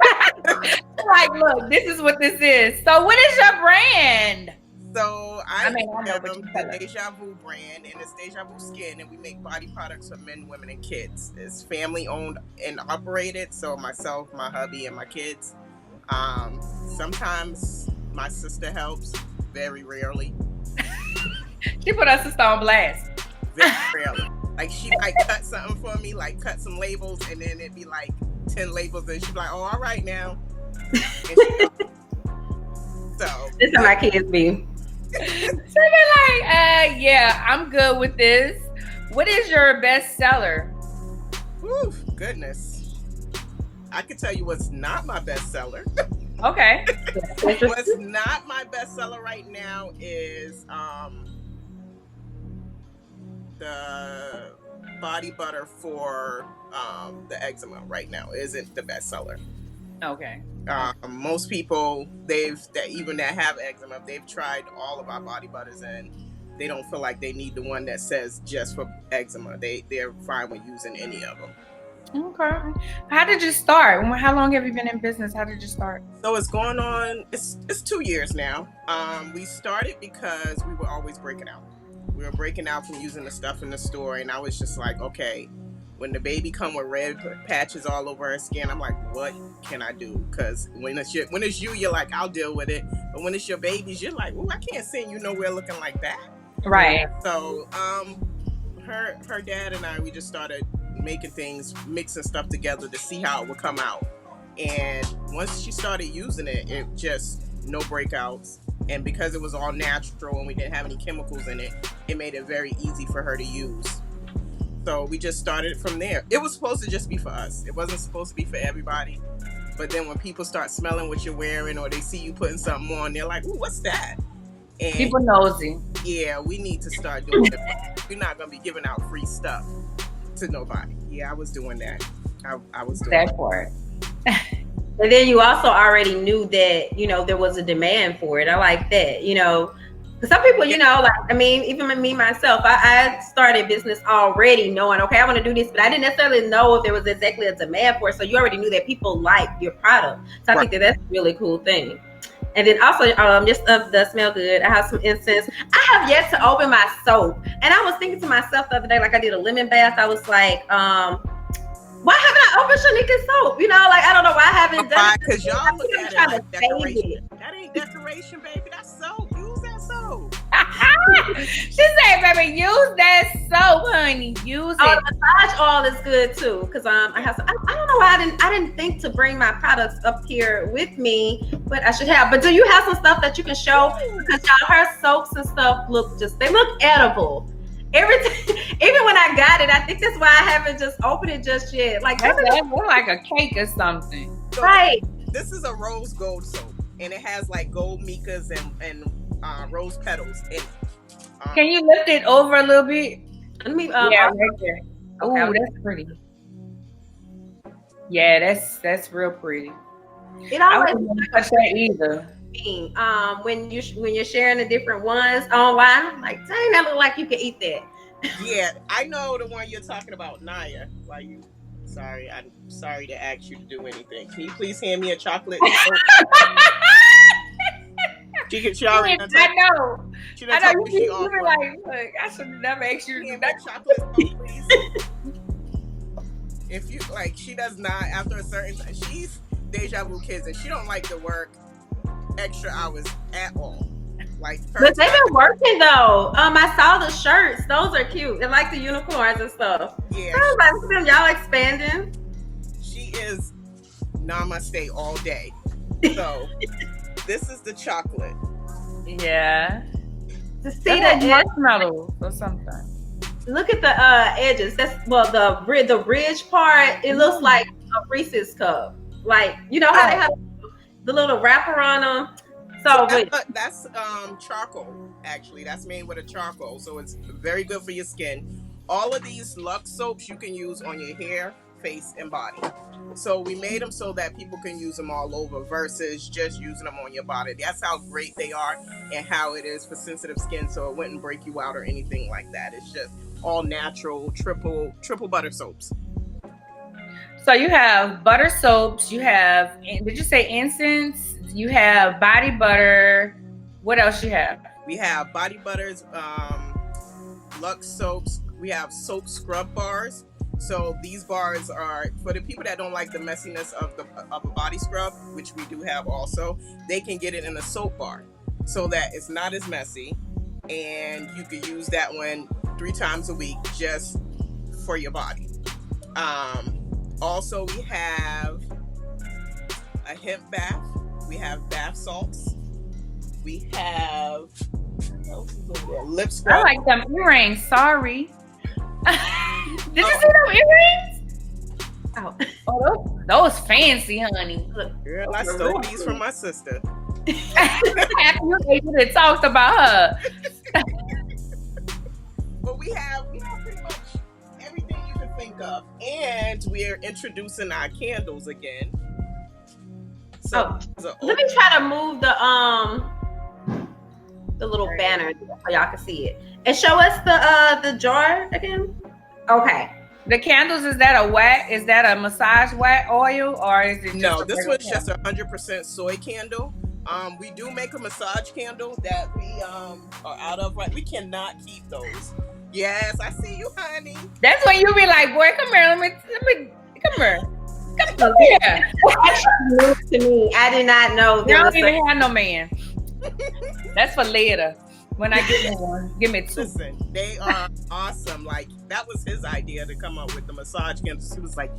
Like, look, this is what this is. So what is your brand? So I know the Deja Vu brand, and it's Deja Vu Skin, and we make body products for men, women, and kids. It's family owned and operated. So myself, my hubby, and my kids. Sometimes my sister helps, very rarely. She put her sister on blast. Very rarely. Like, she might cut something for me, like cut some labels, and then it'd be like 10 labels, and she'd be like, "Oh, all right now." So this is how my kids be. So they're like, yeah, I'm good with this. What is your best seller? Ooh, goodness. I can tell you what's not my best seller. Okay. What's not my best seller right now is the body butter for the eczema right now isn't the best seller. Okay. Most people that have eczema, they've tried all of our body butters and they don't feel like they need the one that says just for eczema. They're fine with using any of them. Okay. How did you start? How long have you been in business? How did you start? So it's going on. It's 2 years now. We started because we were always breaking out. We were breaking out from using the stuff in the store, and I was just like, okay. When the baby come with red patches all over her skin, I'm like, what can I do? Because when it's you, you're like, I'll deal with it. But when it's your babies, you're like, oh, I can't send you nowhere looking like that. Right. So her dad and I, we just started making things, mixing stuff together to see how it would come out. And once she started using it, it just no breakouts. And because it was all natural and we didn't have any chemicals in it, it made it very easy for her to use. So we just started from there. It was supposed to just be for us. It wasn't supposed to be for everybody. But then when people start smelling what you're wearing or they see you putting something on, they're like, ooh, what's that? And people nosy. yeah, we need to start doing it. We're not going to be giving out free stuff to nobody. Yeah, I was doing that. I was doing that part. And then you also already knew that, you know, there was a demand for it. I like that, you know. Some people, you know, like, I mean, even me, myself, I started business already knowing, okay, I want to do this, but I didn't necessarily know if there was exactly a demand for it. So you already knew that people like your product. So I think that that's a really cool thing. And then also, just the smell good. I have some incense. I have yet to open my soap. And I was thinking to myself the other day, like I did a lemon bath. I was like, why haven't I opened Chernika soap? You know, like, I don't know why I haven't done it. Because y'all look at it like decoration. That ain't decoration, baby. That's soap. Use that soap. She said, baby, use that soap, honey. Use it. The massage oil is good too, because I have some, I don't know why I didn't think to bring my products up here with me, but I should have. But do you have some stuff that you can show? Because y'all, her soaps and stuff they look edible. Everything, even when I got it, I think that's why I haven't just opened it just yet. Like that looks like a cake or something. So right. This is a rose gold soap, and it has like gold micas and rose petals in it. Can you lift it over a little bit? Let me. Yeah, right there. Okay, oh, that's pretty. Yeah, that's real pretty. It always I wouldn't touch that either. When you're sharing the different ones online, I'm like, dang, that look like you could eat that. Yeah, I know the one you're talking about, Naya. Like, I'm sorry to ask you to do anything. Can you please hand me a chocolate? She already. I know. You were like, look, I should have never asked you to do that. Chocolate, please. If you like, she does not. After a certain time, she's Deja Vu kids, and she don't like to work extra hours at all. Like, but they've been working though. I saw the shirts; those are cute. They like the unicorns and stuff. Yeah, so like, y'all expanding. She is namaste all day. So this is the chocolate. Yeah. To see that marshmallow or something. Look at the edges. That's the ridge part. It looks like a Reese's cup. Like, you know how they have the little wrapper on them. So that's charcoal. Actually, that's made with a charcoal, so it's very good for your skin. All of these Lux soaps you can use on your hair, face, and body. So we made them so that people can use them all over versus just using them on your body. That's how great they are and how it is for sensitive skin, so it wouldn't break you out or anything like that. It's just all natural, triple butter soaps. So you have butter soaps, you have, did you say incense? You have body butter. What else you have? We have body butters, Lux soaps. We have soap scrub bars. So these bars are for the people that don't like the messiness of a body scrub, which we do have also. They can get it in a soap bar so that it's not as messy, and you can use that one 3 times a week just for your body. Also, we have a hemp bath. We have bath salts. We have lip scrub. I like them earrings. Sorry. Did you see them earrings? Oh, those fancy, honey. Girl, I stole these from my sister. After you talked about her. But we have pretty much everything you can think of, and we're introducing our candles again. So let me try to move the little banner so y'all can see it, and show us the jar again. Okay. The candles, is that a massage wax oil, or is it just no? This one's just 100% soy candle. We do make a massage candle that we are out of. Right, we cannot keep those. Yes, I see you, honey. That's when you be like, boy, come here. Let me come here. Come here. News to me. I did not know. You don't even have no man. That's for later. When I get me one, give me 2. Listen, they are awesome. Like, that was his idea to come up with the massage candles. He was like,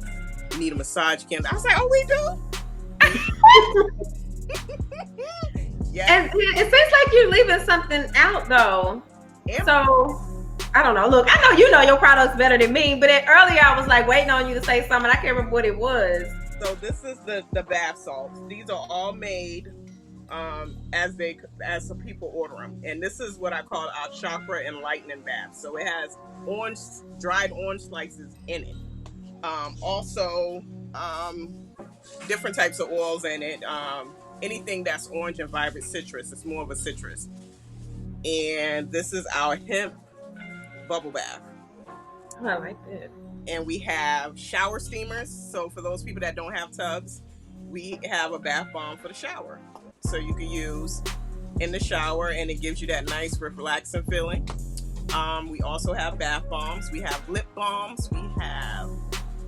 "We need a massage candle." I was like, "Oh, we do." Yeah. And it seems like you're leaving something out though. Yeah. So I don't know. Look, I know you know your products better than me, but earlier I was like waiting on you to say something. I can't remember what it was. So this is the bath salts. These are all made as some people order them, and this is what I call our chakra enlightening bath. So it has dried orange slices in it. Also, different types of oils in it. Anything that's orange and vibrant citrus. It's more of a citrus. And this is our hemp bubble bath. Oh, I like that. And we have shower steamers. So for those people that don't have tubs, we have a bath bomb for the shower. So you can use in the shower, and it gives you that nice relaxing feeling. We also have bath bombs. We have lip balms. We have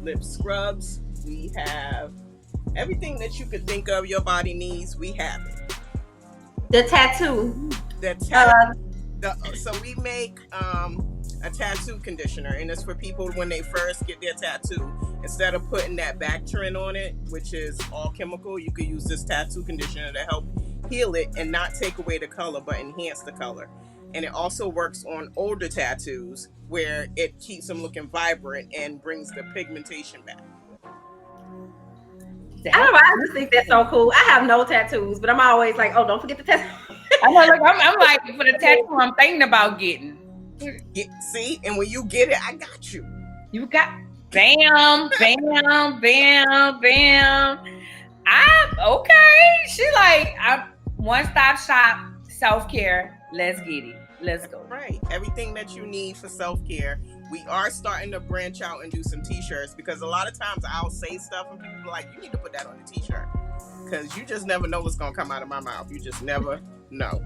lip scrubs. We have everything that you could think of your body needs. We have it. The tattoo. So we make a tattoo conditioner, and it's for people when they first get their tattoo. Instead of putting that Bactrin on it, which is all chemical, you could use this tattoo conditioner to help heal it and not take away the color, but enhance the color. And it also works on older tattoos where it keeps them looking vibrant and brings the pigmentation back. I don't know. I just think that's so cool. I have no tattoos, but I'm always like, oh, don't forget the tattoo. I know, like, I'm like, for the tattoo I'm thinking about getting. See, and when you get it, I got you. You got bam, bam, bam, bam. I'm okay. She like, I'm one-stop shop, self-care. Let's get it. Let's go. Right. Everything that you need for self-care. We are starting to branch out and do some t-shirts, because a lot of times I'll say stuff and people are like, you need to put that on a t-shirt, because you just never know what's going to come out of my mouth. You just never know.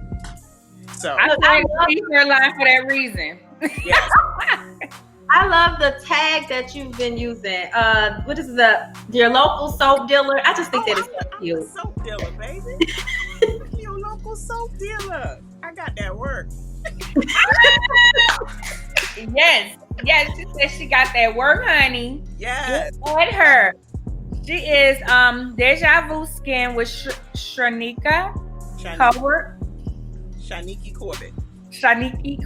So I like the t-shirt line for that reason. Yes. I love the tag that you've been using. What is your local soap dealer? I just think that is so cute. I'm a soap dealer, baby. Your local soap dealer. I got that work. Yes, she said she got that work, honey. Yes. At her. She is Deja Vu Skin with Chernika Corbett. Chernika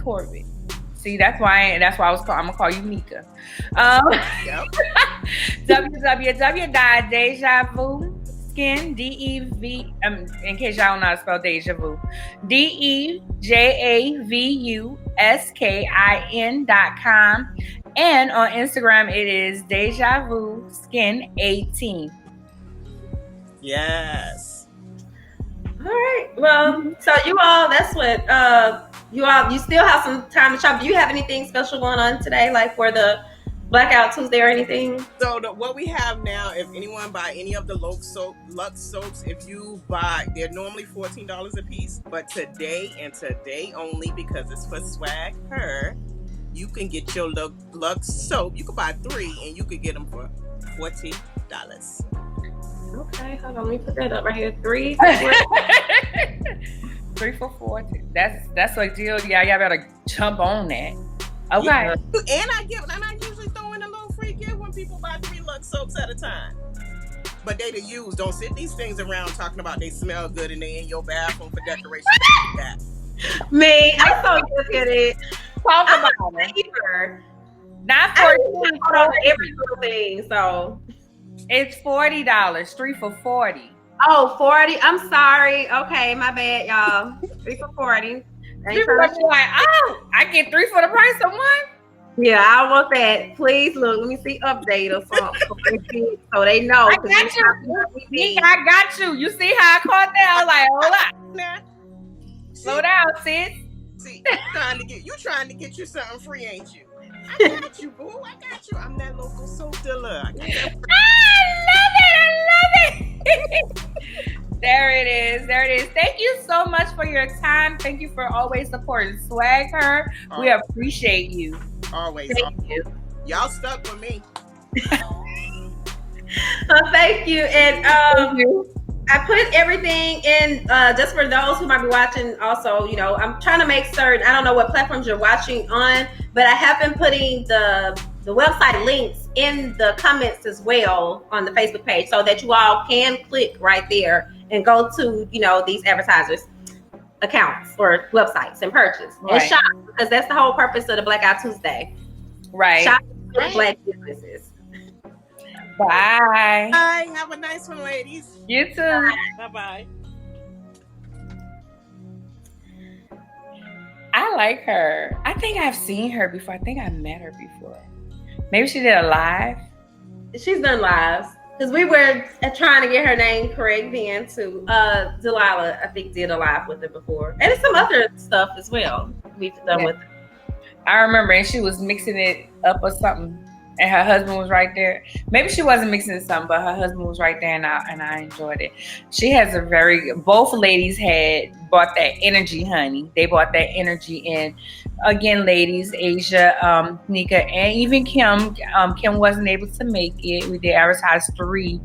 Corbett. See, that's why I'm gonna call you Nika. Yep. www.dejavuskin, DEV, in case y'all don't know how to spell Deja Vu, DEJAVUSKIN.com, and on Instagram it is Deja Vu Skin 18. Yes. All right. Well, so you all, that's what you still have some time to shop. Do you have anything special going on today, like for the BlackOut Tuesday or anything? So what we have now, if anyone buy any of the Lux soaps, if you buy, they're normally $14 a piece, but today and today only, because it's for SwagHer, you can get your Lux soap. You can buy 3 and you could get them for $40. Okay, hold on, let me put that up right here. 3. 3 for $40. That's a deal. Yeah, y'all better jump on that. Okay. Yeah. And I usually throw in a little free gift when people buy 3 Lux soaps at a time. But they use. Don't sit these things around talking about they smell good and they in your bathroom for decoration. Like that. Me, I'm so good at it. Talk about it. Not for every little thing. So it's $40. 3 for $40. Oh, 40. I'm sorry. Okay, my bad, y'all. 3 for 40. People are like, oh, I get 3 for the price of 1. Yeah, I want that. Please look. Let me see update or something so they know. I got you. I got you. You see how I caught that? I was like, hold up. Slow down, sis. See, you trying to get you something free, ain't you? I got you, boo. I got you. I'm that local soap dealer. I love it. There it is. Thank you so much for your time. Thank you for always supporting SwagHer. We appreciate you. Always. Thank you. Y'all stuck with me. Thank you. And I put everything in just for those who might be watching. Also, I'm trying to make certain. I don't know what platforms you're watching on, but I have been putting the website links in the comments as well on the Facebook page, so that you all can click right there and go to these advertisers. accounts or websites and purchase and shop, because that's the whole purpose of the BlackOut Tuesday. Right. Shop with Black businesses. Bye. Bye. Have a nice one, ladies. You too. Bye-bye. I like her. I think I've seen her before. I think I met her before. Maybe she did a live. She's done lives. Because we were trying to get her name correct then too. Delilah, I think, did a live with her before. And some other stuff as well we've done with her. I remember, and she was mixing it up or something. And her husband was right there. Maybe she wasn't mixing something, but her husband was right there, and I enjoyed it. She has both ladies had bought that energy, honey. They bought that energy. And again, ladies, Asia, Nika, and even Kim. Kim wasn't able to make it. We did advertise 3.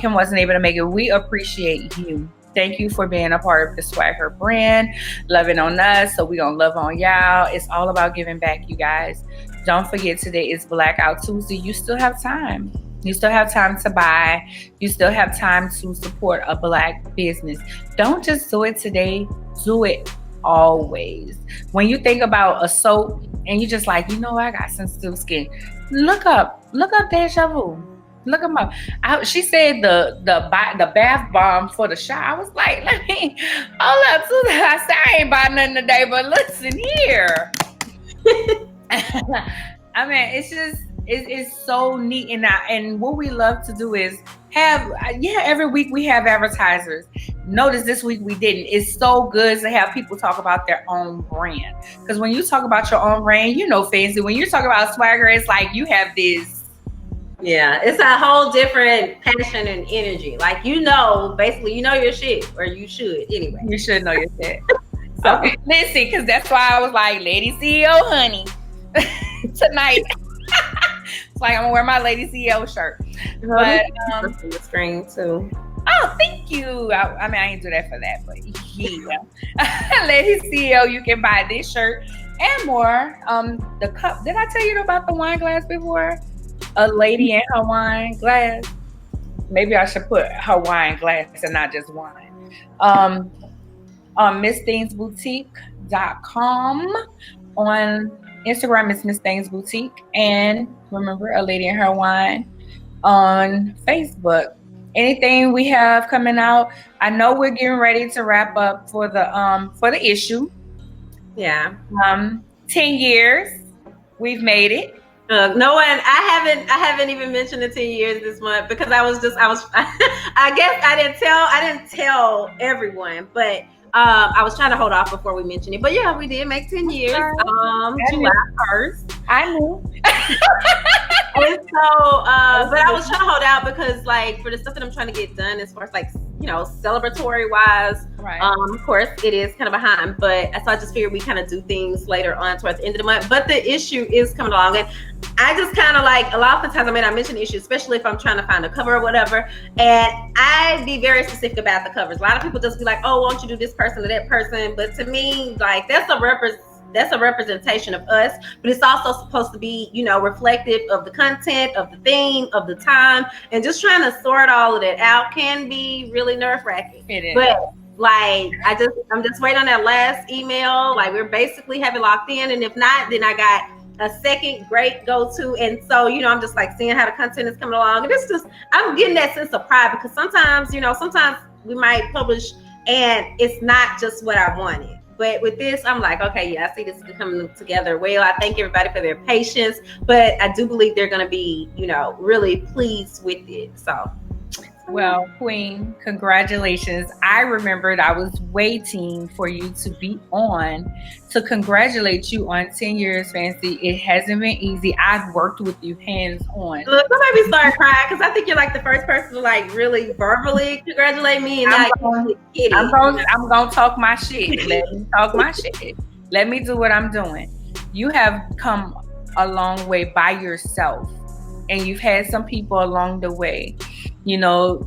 Kim wasn't able to make it. We appreciate you. Thank you for being a part of the SwagHer brand, loving on us. So we gonna love on y'all. It's all about giving back, you guys. Don't forget, today is BlackOut Tuesday. You still have time. You still have time to buy. You still have time to support a Black business. Don't just do it today. Do it always. When you think about a soap and you just like, you know, I got sensitive skin. Look up Deja Vu. Look them up. She said the bath bomb for the shower. I was like, let me hold up. I said, I ain't buying nothing today, but listen here. I mean, it's so neat, and what we love to do is every week we have advertisers. Notice this week we didn't. It's so good to have people talk about their own brand, because when you talk about your own brand, you know, Fancy, when you talk about SwagHer, it's like you have this. Yeah, it's a whole different passion and energy. Like, you know, basically, you know your shit, or you should anyway. You should know your shit. So, okay, listen, because that's why I was like, Lady CEO, honey, tonight. It's like I'm gonna wear my Lady CEO shirt. But the screen too. Oh, thank you. I mean, I ain't do that for that, but yeah. Lady CEO, you can buy this shirt and more. The cup. Did I tell you about the wine glass before? A lady and her wine glass. Maybe I should put her wine glass and not just wine. On MissThingsBoutique.com. On Instagram, it's Miss Things Boutique. And remember, A Lady and Her Wine on Facebook. Anything we have coming out? I know we're getting ready to wrap up for the issue. Yeah. 10 years. We've made it. No one. I haven't even mentioned the 10 years this month because I guess I didn't tell everyone, but I was trying to hold off before we mentioned it. But yeah, we did make 10 years. July 1st. I knew. And so, but I was trying to hold out because, like, for the stuff that I'm trying to get done, as far as, like, you know, celebratory wise, right. Of course, it is kind of behind. But so I just figured we kind of do things later on towards the end of the month. But the issue is coming along, and I just kind of like a lot of the times I may not mention the issue, especially if I'm trying to find a cover or whatever. And I be very specific about the covers. A lot of people just be like, "Oh, won't you do this person or that person?" But to me, like, that's a representation of us, but it's also supposed to be, you know, reflective of the content, of the theme, of the time, and just trying to sort all of that out can be really nerve-wracking. It is. But like, I'm just waiting on that last email. Like, we're basically have it locked in, and if not, then I got a second great go-to. And so, you know, I'm just like seeing how the content is coming along, and it's just, I'm getting that sense of pride because sometimes we might publish and it's not just what I wanted. But with this, I'm like, okay, yeah, I see this is coming together well. I thank everybody for their patience, but I do believe they're going to be, you know, really pleased with it. So, well, Queen, congratulations. I remembered I was waiting for you to be on to congratulate you on 10 years, Fancy. It hasn't been easy. I've worked with you hands on. Look, don't make me start crying because I think you're like the first person to like really verbally congratulate me. And I'm gonna talk my shit. Let me talk my shit. Let me do what I'm doing. You have come a long way by yourself, and you've had some people along the way, you know,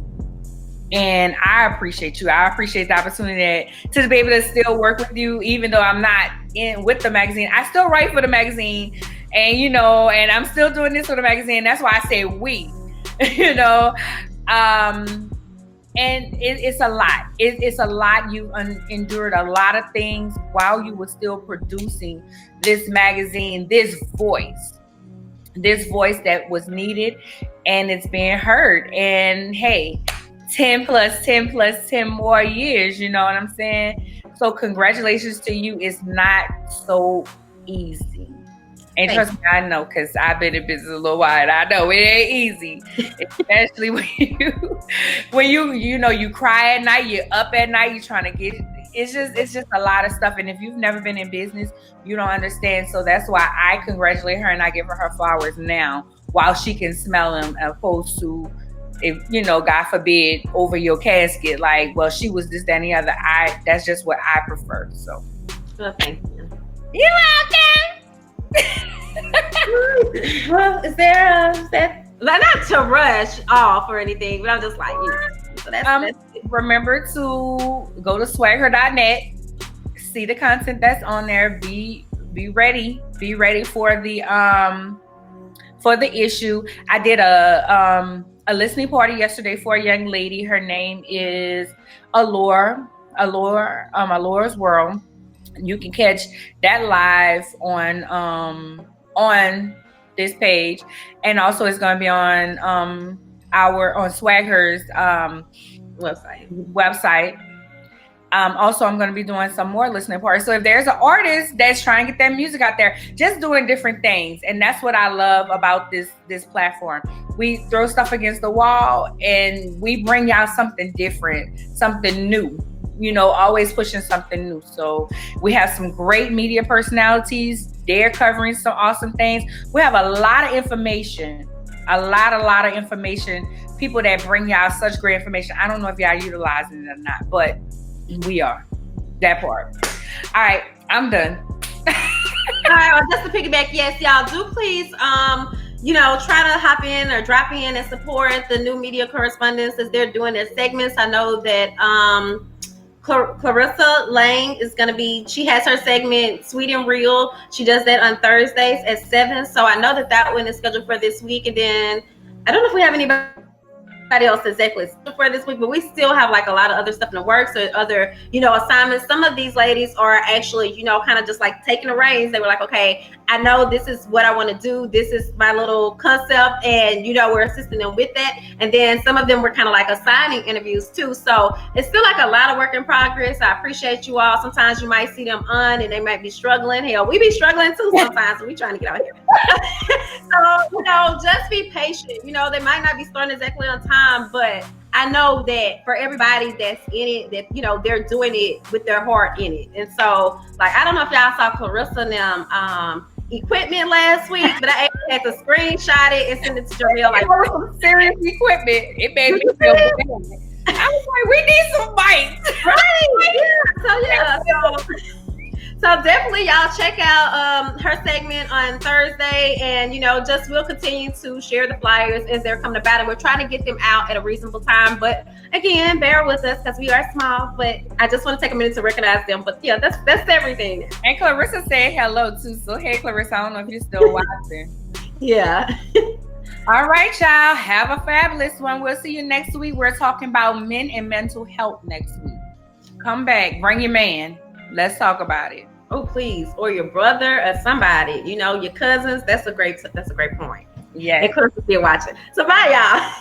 and I appreciate you. I appreciate the opportunity to be able to still work with you, even though I'm not in with the magazine. I still write for the magazine, and, you know, and I'm still doing this for the magazine. That's why I say we, you know. And it's a lot. It's a lot. You endured a lot of things while you were still producing this magazine, this voice that was needed, and it's being heard. And hey, 10 plus 10 plus 10 more years, you know what I'm saying? So congratulations to you. It's not so easy. And trust me, I know, because I've been in business a little while, and I know it ain't easy. Especially when you cry at night, you're up at night, you're trying to get it. It's just a lot of stuff. And if you've never been in business, you don't understand. So that's why I congratulate her and I give her flowers now while she can smell them, as opposed to, if God forbid, over your casket, like, well, she was this, that, and the other. That's just what I prefer. So well, thank you. You're welcome. Well, is there not to rush off or anything, but I'm just like, so that's remember to go to swagher.net, see the content that's on there, be ready for the issue. I did a listening party yesterday for a young lady. Her name is Allure's World. You can catch that live on this page, and also it's going to be on SwagHer's website. Also, I'm going to be doing some more listening parties. So if there's an artist that's trying to get their music out there, just doing different things, and that's what I love about this platform. We throw stuff against the wall, and we bring out something different, something new. Always pushing something new. So we have some great media personalities. They're covering some awesome things. We have a lot of information, a lot of information. People that bring y'all such great information. I don't know if y'all utilizing it or not, but we are. That part. All right, I'm done. All right, well, just to piggyback, yes, y'all do please try to hop in or drop in and support the new media correspondents as they're doing their segments. I know that Clarissa Lang is going to be, she has her segment Sweet and Real. She does that on Thursdays at 7. So I know that one is scheduled for this week. And then I don't know if we have anybody else exactly for this week, but we still have like a lot of other stuff in the works or other, assignments. Some of these ladies are actually, kind of just like taking the reins. They were like, okay, I know this is what I want to do. This is my little concept. And, we're assisting them with that. And then some of them were kind of like assigning interviews too. So it's still like a lot of work in progress. I appreciate you all. Sometimes you might see them on and they might be struggling. Hell, we be struggling too sometimes. So we trying to get out here. So, just be patient. They might not be starting exactly on time, but I know that for everybody that's in it, that, they're doing it with their heart in it. And so, like, I don't know if y'all saw Clarissa and them equipment last week, but I actually had to screenshot it and send it to Jamil. Like, some serious equipment. It made me feel bad. I was like, we need some bites. Right. Yeah. So definitely y'all check out her segment on Thursday, and just we'll continue to share the flyers as they're coming about, and we're trying to get them out at a reasonable time. But again, bear with us because we are small, but I just want to take a minute to recognize them. But yeah, that's everything. And Clarissa said hello too. So hey Clarissa, I don't know if you're still watching. Yeah. All right, y'all. Have a fabulous one. We'll see you next week. We're talking about men and mental health next week. Come back, bring your man. Let's talk about it. Oh, please. Or your brother or somebody, your cousins. That's a great point. Yeah. And Clarissa still watching. So bye, y'all.